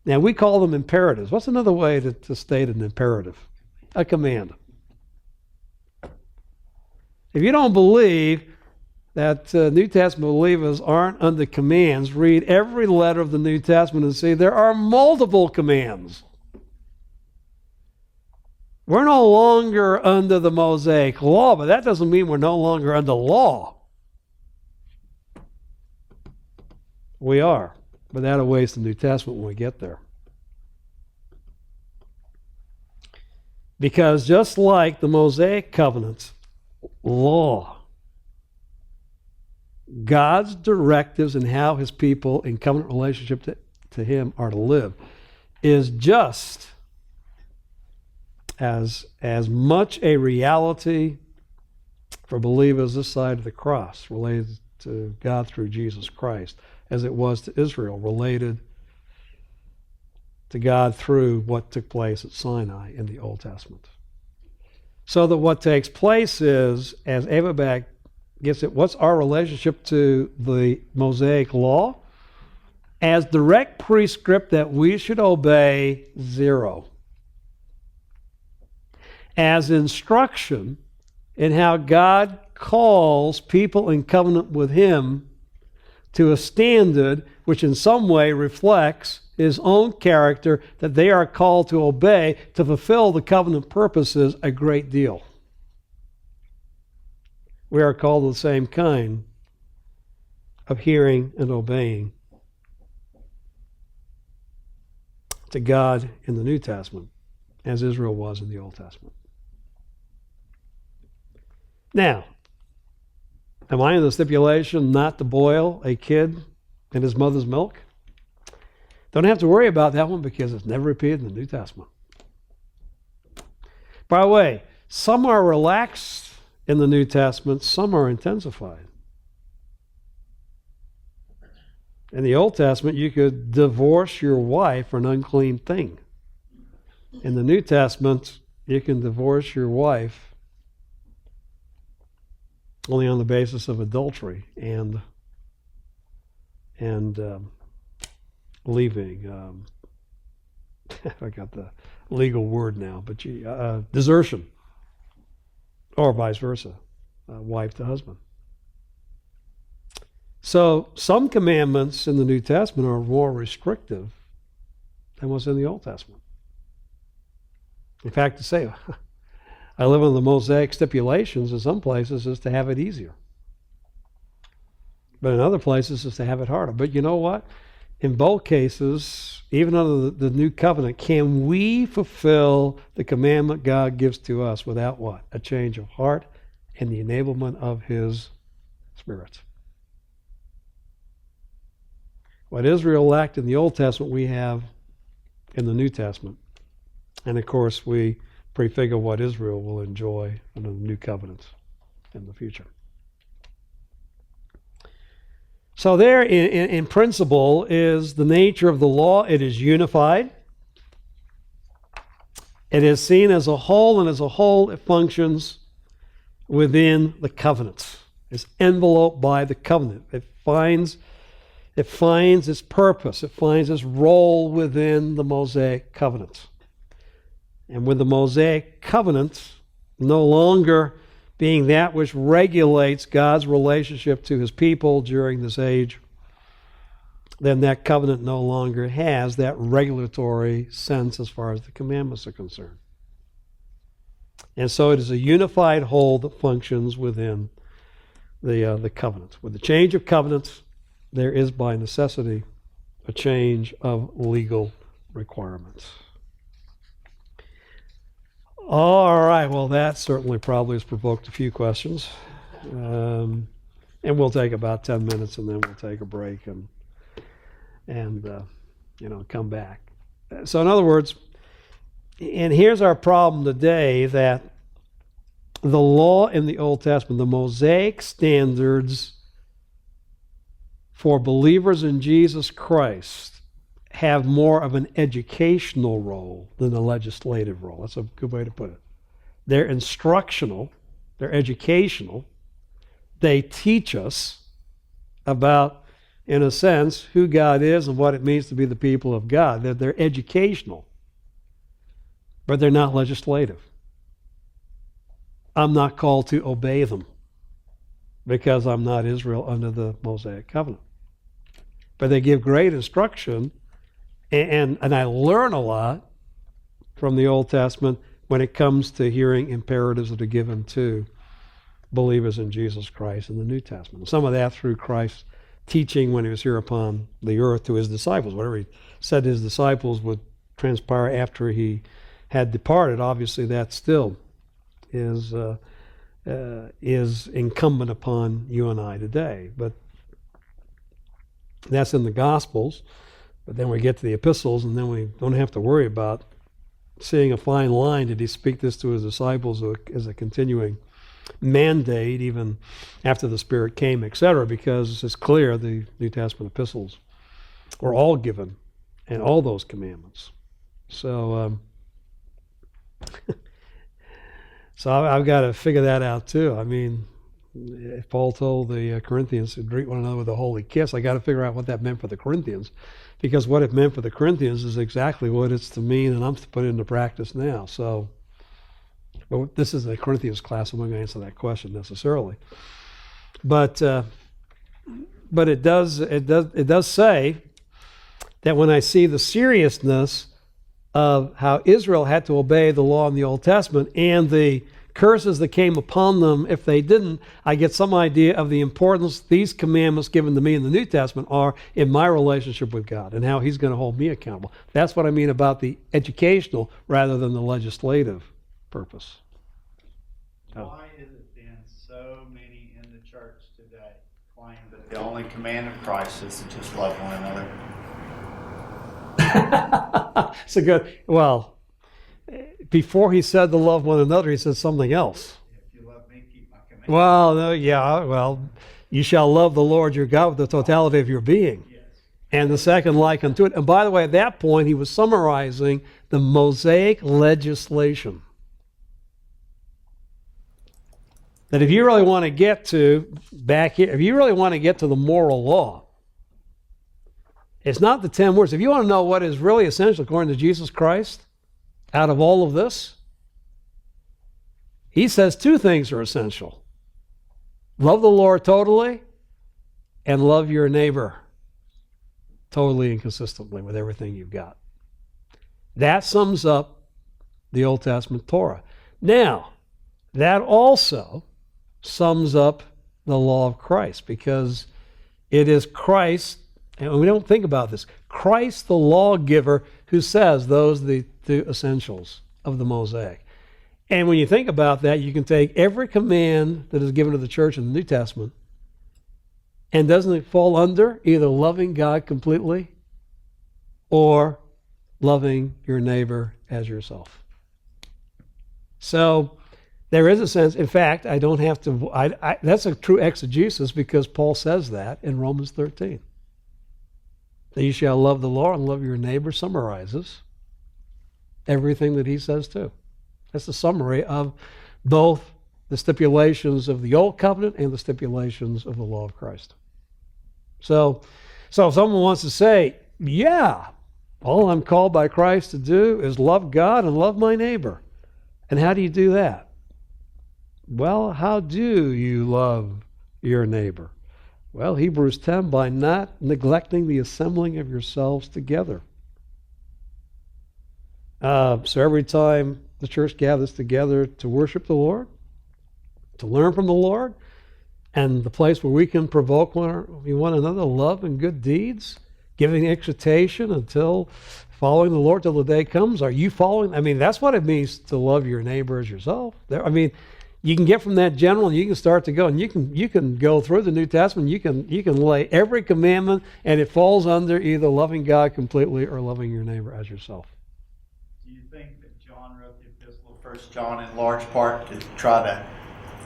A: Now, we call them imperatives. What's another way to state an imperative? A command. If you don't believe that New Testament believers aren't under commands, read every letter of the New Testament and see there are multiple commands. We're no longer under the Mosaic law, but that doesn't mean we're no longer under law. We are, but that awaits the New Testament when we get there. Because just like the Mosaic covenant law, God's directives and how his people in covenant relationship to him are to live is just as much a reality for believers this side of the cross related to God through Jesus Christ as it was to Israel related to God through what took place at Sinai in the Old Testament. So that what takes place is, as Averbach gets it, what's our relationship to the Mosaic law? As direct prescript that we should obey, 0. As instruction in how God calls people in covenant with him to a standard which in some way reflects his own character that they are called to obey to fulfill the covenant purposes a great deal. We are called to the same kind of hearing and obeying to God in the New Testament as Israel was in the Old Testament. Now, am I in the stipulation not to boil a kid in his mother's milk? Don't have to worry about that one because it's never repeated in the New Testament. By the way, some are relaxed in the New Testament, some are intensified. In the Old Testament, you could divorce your wife for an unclean thing. In the New Testament, you can divorce your wife only on the basis of adultery and leaving. I got the legal word now, but desertion, or vice versa, wife to husband. So some commandments in the New Testament are more restrictive than what's in the Old Testament. In fact, to say I live under the Mosaic stipulations in some places is to have it easier. But in other places is to have it harder. But you know what? In both cases, even under the new covenant, can we fulfill the commandment God gives to us without what? A change of heart and the enablement of his Spirit. What Israel lacked in the Old Testament, we have in the New Testament. And of course, we prefigure what Israel will enjoy under the new covenant in the future. So there, in principle, is the nature of the law. It is unified. It is seen as a whole, and as a whole, it functions within the covenant. It's enveloped by the covenant. It finds its purpose. It finds its role within the Mosaic covenant. And with the Mosaic covenant no longer being that which regulates God's relationship to his people during this age, then that covenant no longer has that regulatory sense as far as the commandments are concerned. And so it is a unified whole that functions within the covenant. With the change of covenants, there is by necessity a change of legal requirements. All right, well, that certainly probably has provoked a few questions. And we'll take about 10 minutes and then we'll take a break and come back. So in other words, And here's our problem today, that the law in the Old Testament, the Mosaic standards for believers in Jesus Christ, have more of an educational role than a legislative role. That's a good way to put it. They're instructional, they're educational. They teach us about, in a sense, who God is and what it means to be the people of God. They're educational, but they're not legislative. I'm not called to obey them because I'm not Israel under the Mosaic covenant. But they give great instruction, and I learn a lot from the Old Testament when it comes to hearing imperatives that are given to believers in Jesus Christ in the New Testament. Some of that through Christ's teaching when he was here upon the earth to his disciples. Whatever he said to his disciples would transpire after he had departed. Obviously, that still is incumbent upon you and I today. But that's in the Gospels. But then we get to the epistles, and then we don't have to worry about seeing a fine line. Did he speak this to his disciples as a continuing mandate even after the Spirit came, etc.? Because it's clear the New Testament epistles were all given, and all those commandments. So so I've got to figure that out too. I mean, if Paul told the Corinthians to greet one another with a holy kiss, I got to figure out what that meant for the Corinthians, because what it meant for the Corinthians is exactly what it's to mean, and I'm to put into practice now. So, well, this is a Corinthians class, so I'm not going to answer that question necessarily. But it does say that when I see the seriousness of how Israel had to obey the law in the Old Testament and the curses that came upon them if they didn't, I get some idea of the importance these commandments given to me in the New Testament are in my relationship with God and how he's going to hold me accountable. That's what I mean about the educational rather than the legislative purpose.
B: Why is it then so many in the church today claim that the only command of Christ is to just love one another?
A: It's a good, well, before he said to love one another, he said something else.
B: If you love me, keep my commandments.
A: Well, no, yeah, well, you shall love the Lord your God with the totality of your being.
B: Yes.
A: And the second like unto it. And by the way, at that point, he was summarizing the Mosaic legislation. That if you really want to get to, back here, if you really want to get to the moral law, it's not the 10 words. If you want to know what is really essential according to Jesus Christ out of all of this, he says two things are essential. Love the Lord totally and love your neighbor totally and consistently with everything you've got. That sums up the Old Testament Torah. Now, that also sums up the law of Christ, because it is Christ, and we don't think about this, Christ the lawgiver who says those are the two essentials of the Mosaic. And when you think about that, you can take every command that is given to the church in the New Testament, and doesn't it fall under either loving God completely or loving your neighbor as yourself? So there is a sense, in fact, I don't have to, that's a true exegesis, because Paul says that in Romans 13. That you shall love the Lord and love your neighbor summarizes everything that he says too. That's the summary of both the stipulations of the Old Covenant and the stipulations of the law of Christ. So if someone wants to say, yeah, all I'm called by Christ to do is love God and love my neighbor. And how do you do that? Well, how do you love your neighbor? Well, Hebrews 10, by not neglecting the assembling of yourselves together. So every time the church gathers together to worship the Lord, to learn from the Lord, and the place where we can provoke one another love and good deeds, giving exhortation until following the Lord till the day comes. Are you following? I mean, that's what it means to love your neighbor as yourself. I mean, you can get from that general and you can start to go, and you can go through the New Testament. You can lay every commandment, and it falls under either loving God completely or loving your neighbor as yourself.
B: Do you think that John First John in large part to try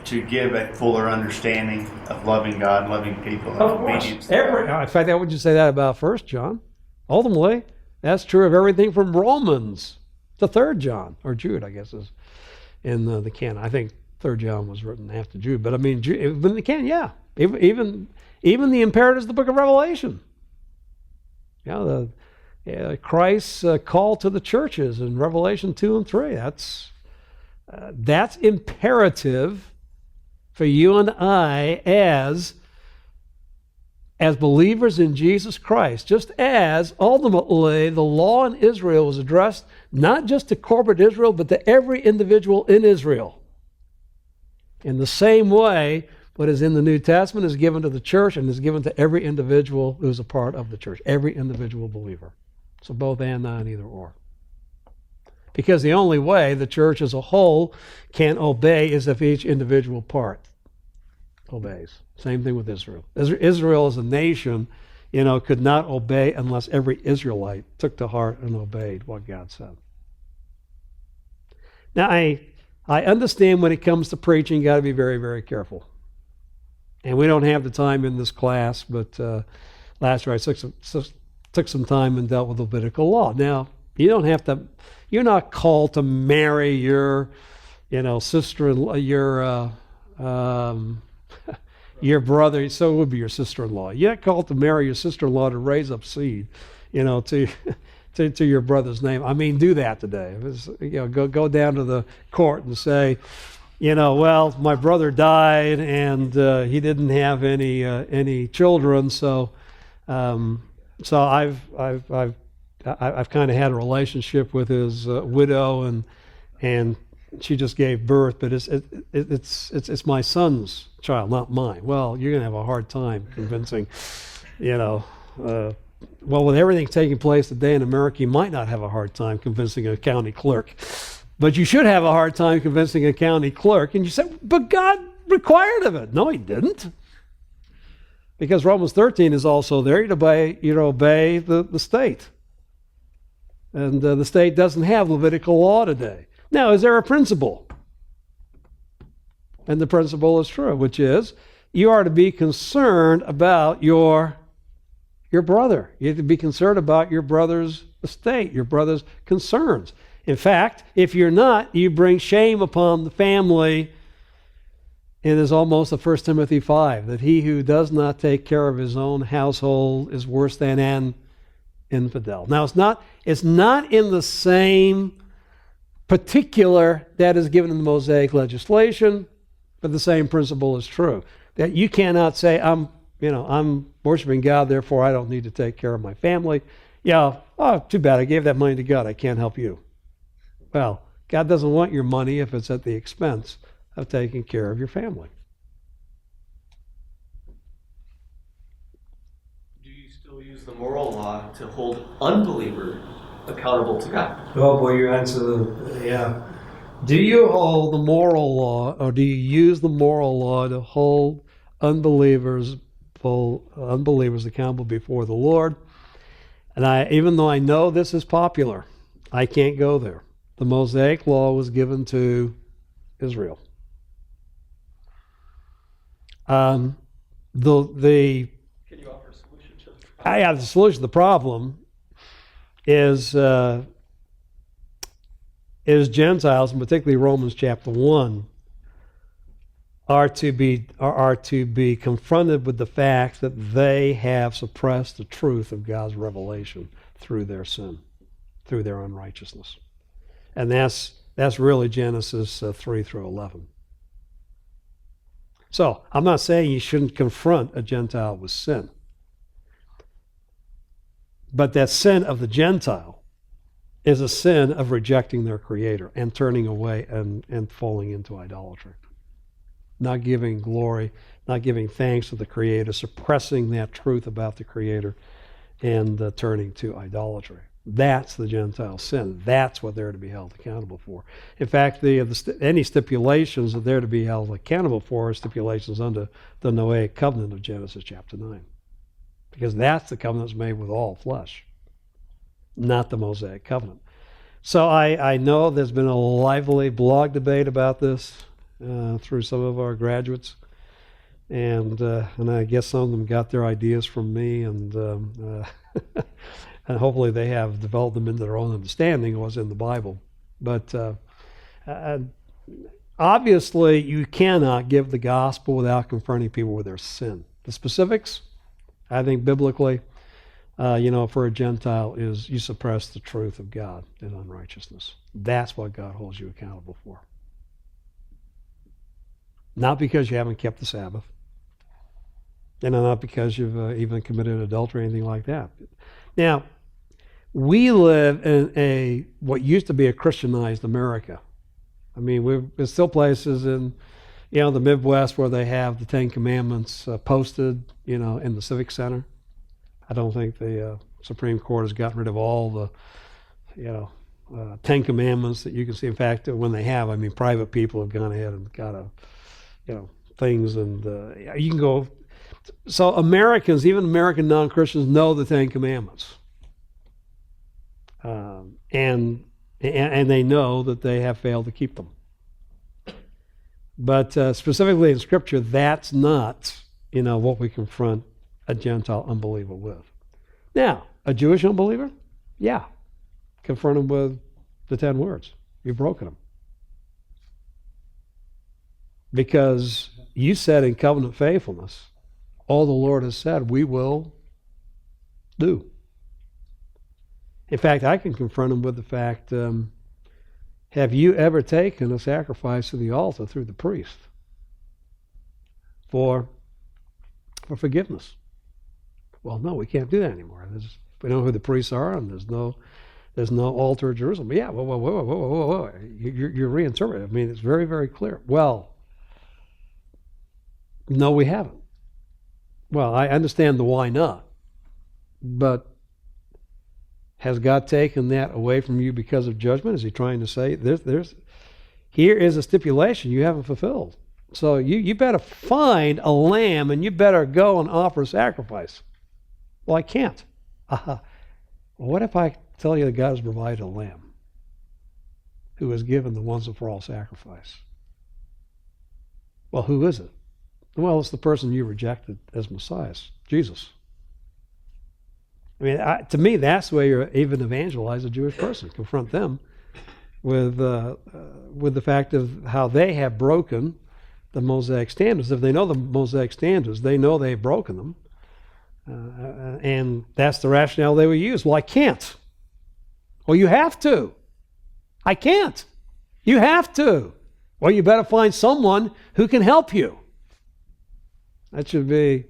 B: to give a fuller understanding of loving God, loving people, and obedience to God.
A: In fact, I would just say that about First John. Ultimately, that's true of everything from Romans to 3rd John, or Jude, I guess, is in the canon. I think 3rd John was written after Jude, but I mean, in the canon, yeah. Even the imperatives of the book of Revelation. Christ's call to the churches in Revelation 2 and 3. That's imperative for you and I as believers in Jesus Christ, just as ultimately the law in Israel was addressed not just to corporate Israel, but to every individual in Israel. In the same way, what is in the New Testament is given to the church and is given to every individual who's a part of the church, every individual believer. So both and, not either or. Because the only way the church as a whole can obey is if each individual part obeys. Same thing with Israel. Israel as a nation, could not obey unless every Israelite took to heart and obeyed what God said. Now, I understand when it comes to preaching, you got to be very, very careful. And we don't have the time in this class, but last year I took some time and dealt with Levitical law. Now, you're not called to marry your, sister-in-law, your brother, so it would be your sister-in-law. You're not called to marry your sister-in-law to raise up seed, to your brother's name. I mean, do that today. Go down to the court and say, well, my brother died and he didn't have any children, so I've kind of had a relationship with his widow, and she just gave birth, but it's my son's child, not mine. Well, you're going to have a hard time convincing, well, with everything taking place today in America, you might not have a hard time convincing a county clerk. But you should have a hard time convincing a county clerk. And you say, but God required of it. No, he didn't. Because Romans 13 is also there. You'd obey the state. And the state doesn't have Levitical law today. Now, is there a principle? And the principle is true, which is you are to be concerned about your brother. You have to be concerned about your brother's estate, your brother's concerns. In fact, if you're not, you bring shame upon the family. It is almost the 1 Timothy 5, that he who does not take care of his own household is worse than an infidel. Now, it's not in the same particular that is given in the Mosaic legislation, but the same principle is true. That you cannot say, I'm worshiping God, therefore I don't need to take care of my family. Too bad, I gave that money to God, I can't help you. Well, God doesn't want your money if it's at the expense of taking care of your family.
C: Do you still use the moral law to hold unbelievers accountable to God?
A: Oh boy, you answer yeah. Do you hold the moral law, or do you use the moral law to hold unbelievers accountable before the Lord? And even though I know this is popular, I can't go there. The Mosaic law was given to Israel.
C: Can you offer a solution to the problem?
A: The solution to the problem is Gentiles, and particularly Romans chapter 1, are to be confronted with the fact that they have suppressed the truth of God's revelation through their sin, through their unrighteousness. And that's really Genesis 3 through 11. So I'm not saying you shouldn't confront a Gentile with sin. But that sin of the Gentile is a sin of rejecting their Creator and turning away and falling into idolatry. Not giving glory, not giving thanks to the Creator, suppressing that truth about the Creator, and turning to idolatry. That's the Gentile sin. That's what they're to be held accountable for. In fact, any stipulations that they're to be held accountable for are stipulations under the Noahic covenant of Genesis chapter 9. Because that's the covenant that's made with all flesh, not the Mosaic covenant. So I know there's been a lively blog debate about this through some of our graduates, and I guess some of them got their ideas from me, and and hopefully they have developed them into their own understanding of what's in the Bible. But obviously, you cannot give the gospel without confronting people with their sin. The specifics, I think biblically, for a Gentile is you suppress the truth of God in unrighteousness. That's what God holds you accountable for. Not because you haven't kept the Sabbath, and not because you've even committed adultery or anything like that. Now, we live in what used to be a Christianized America. I mean, there's still places in, the Midwest where they have the Ten Commandments posted, in the Civic Center. I don't think the Supreme Court has gotten rid of all the, Ten Commandments that you can see. In fact, when they have, private people have gone ahead and got things, and you can go. So Americans, even American non-Christians, know the Ten Commandments, and they know that they have failed to keep them. But specifically in Scripture, that's not, what we confront a Gentile unbeliever with. Now, a Jewish unbeliever, yeah, confront him with the 10 words. You've broken them. Because you said in covenant faithfulness, all the Lord has said we will do. In fact, I can confront him with the fact, have you ever taken a sacrifice to the altar through the priest for forgiveness? Well, no, we can't do that anymore. We know who the priests are, and there's no altar at Jerusalem. But yeah, whoa. You're reinterpreting. It's very, very clear. Well, no, we haven't. Well, I understand the why not, but has God taken that away from you because of judgment? Is he trying to say here is a stipulation you haven't fulfilled? So you better find a lamb and you better go and offer a sacrifice. Well, I can't. Well, what if I tell you that God has provided a lamb who has given the once and for all sacrifice? Well, who is it? Well, it's the person you rejected as Messiah, Jesus. To me, that's the way you even evangelize a Jewish person. Confront them with the fact of how they have broken the Mosaic standards. If they know the Mosaic standards, they know they've broken them. And that's the rationale they would use. Well, I can't. Well, you have to. I can't. You have to. Well, you better find someone who can help you. That should be,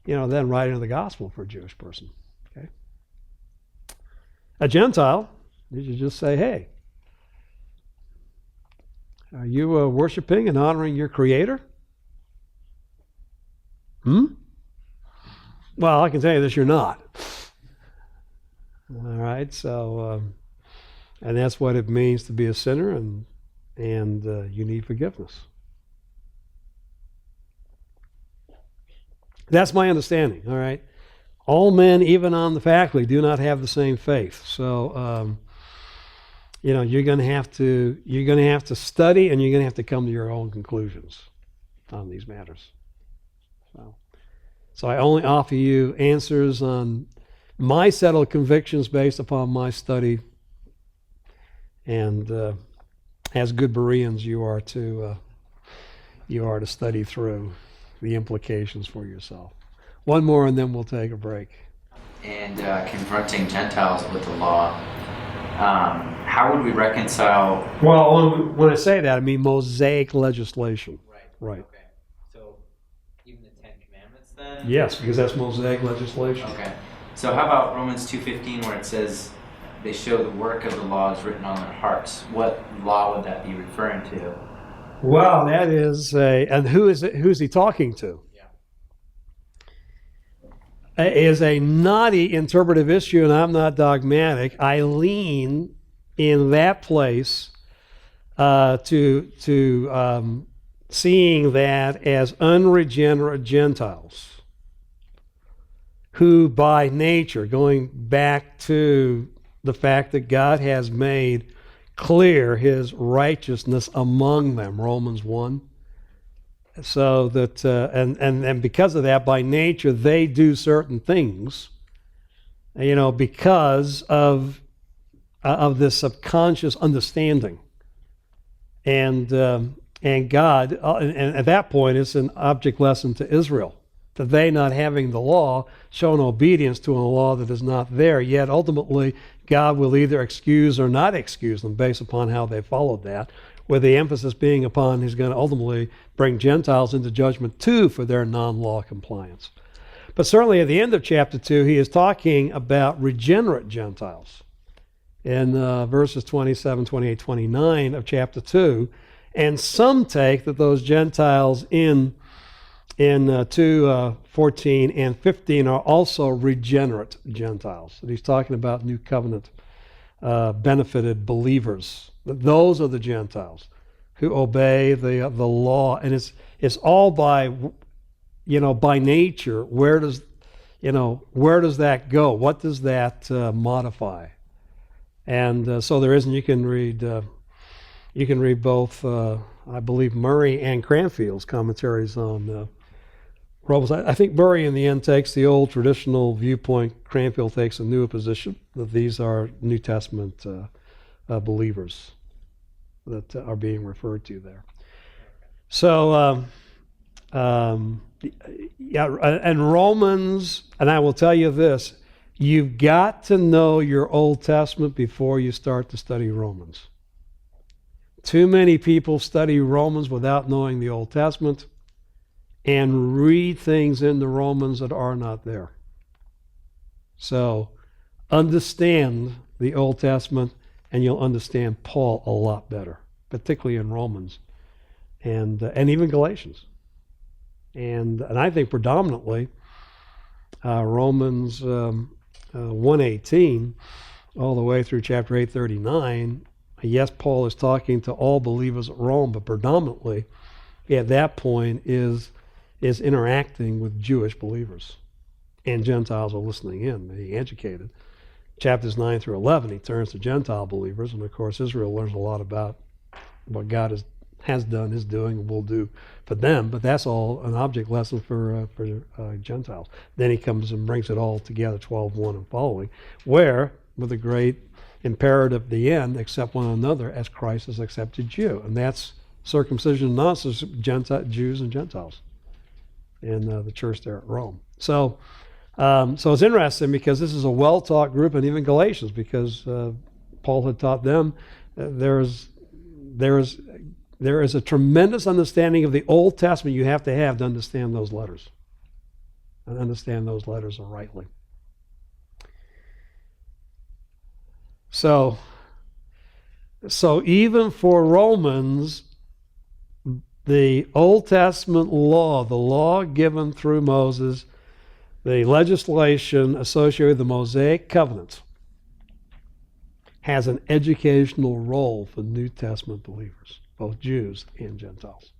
A: then right into the gospel for a Jewish person. Okay. A Gentile, you should just say, hey, are you worshiping and honoring your Creator? Well, I can tell you this, you're not. All right, so, and that's what it means to be a sinner, and you need forgiveness. That's my understanding, all right? All men, even on the faculty, do not have the same faith. So, you're going to have to study, and you're going to have to come to your own conclusions on these matters. So I only offer you answers on my settled convictions based upon my study, and as good Bereans, you are to study through the implications for yourself. One more, and then we'll take a break.
D: And confronting Gentiles with the law, how would we reconcile?
A: Well, when I say that, I mean Mosaic legislation. Right.
D: Okay. So even the Ten Commandments then?
A: Yes, because that's Mosaic legislation.
D: Okay. So how about Romans 2:15, where it says they show the work of the laws written on their hearts? What law would that be referring to?
A: Well, that is and who's he talking to? Yeah. Is a knotty interpretive issue, and I'm not dogmatic. I lean in that place to seeing that as unregenerate Gentiles who by nature, going back to the fact that God has made clear his righteousness among them, Romans 1. So that, and because of that, by nature, they do certain things, because of this subconscious understanding. And God, and at that point, it's an object lesson to Israel, that they, not having the law, shown obedience to a law that is not there. Yet ultimately, God will either excuse or not excuse them based upon how they followed that, with the emphasis being upon he's going to ultimately bring Gentiles into judgment too for their non-law compliance. But certainly at the end of chapter 2, he is talking about regenerate Gentiles in verses 27, 28, 29 of chapter 2. And some take that those Gentiles in 2, 14 and 15 are also regenerate Gentiles. And he's talking about new covenant benefited believers. Those are the Gentiles who obey the law, and it's all by nature. Where does that go? What does that modify? And so there isn't. You can read both. I believe Murray and Cranfield's commentaries on Romans. I think Murray in the end takes the old traditional viewpoint. Cranfield takes a newer position that these are New Testament believers that are being referred to there. So, and Romans, and I will tell you this, you've got to know your Old Testament before you start to study Romans. Too many people study Romans without knowing the Old Testament and read things into Romans that are not there. So, understand the Old Testament, and you'll understand Paul a lot better, particularly in Romans and even Galatians. And I think predominantly Romans 1:18 all the way through chapter 8:39. Yes, Paul is talking to all believers at Rome, but predominantly at that point is interacting with Jewish believers. And Gentiles are listening in, being educated. Chapters 9 through 11, he turns to Gentile believers, and of course Israel learns a lot about what God has done, is doing, and will do for them, but that's all an object lesson for Gentiles. Then he comes and brings it all together, 12:1 and following, where, with a great imperative at the end, accept one another as Christ has accepted you. And that's circumcision and non-circumcision, Jews and Gentiles in the church there at Rome. So it's interesting because this is a well-taught group, and even Galatians, because Paul had taught them there is a tremendous understanding of the Old Testament you have to understand those letters, and understand those letters rightly. So even for Romans, the Old Testament law, the law given through Moses, the legislation associated with the Mosaic covenant, has an educational role for New Testament believers, both Jews and Gentiles.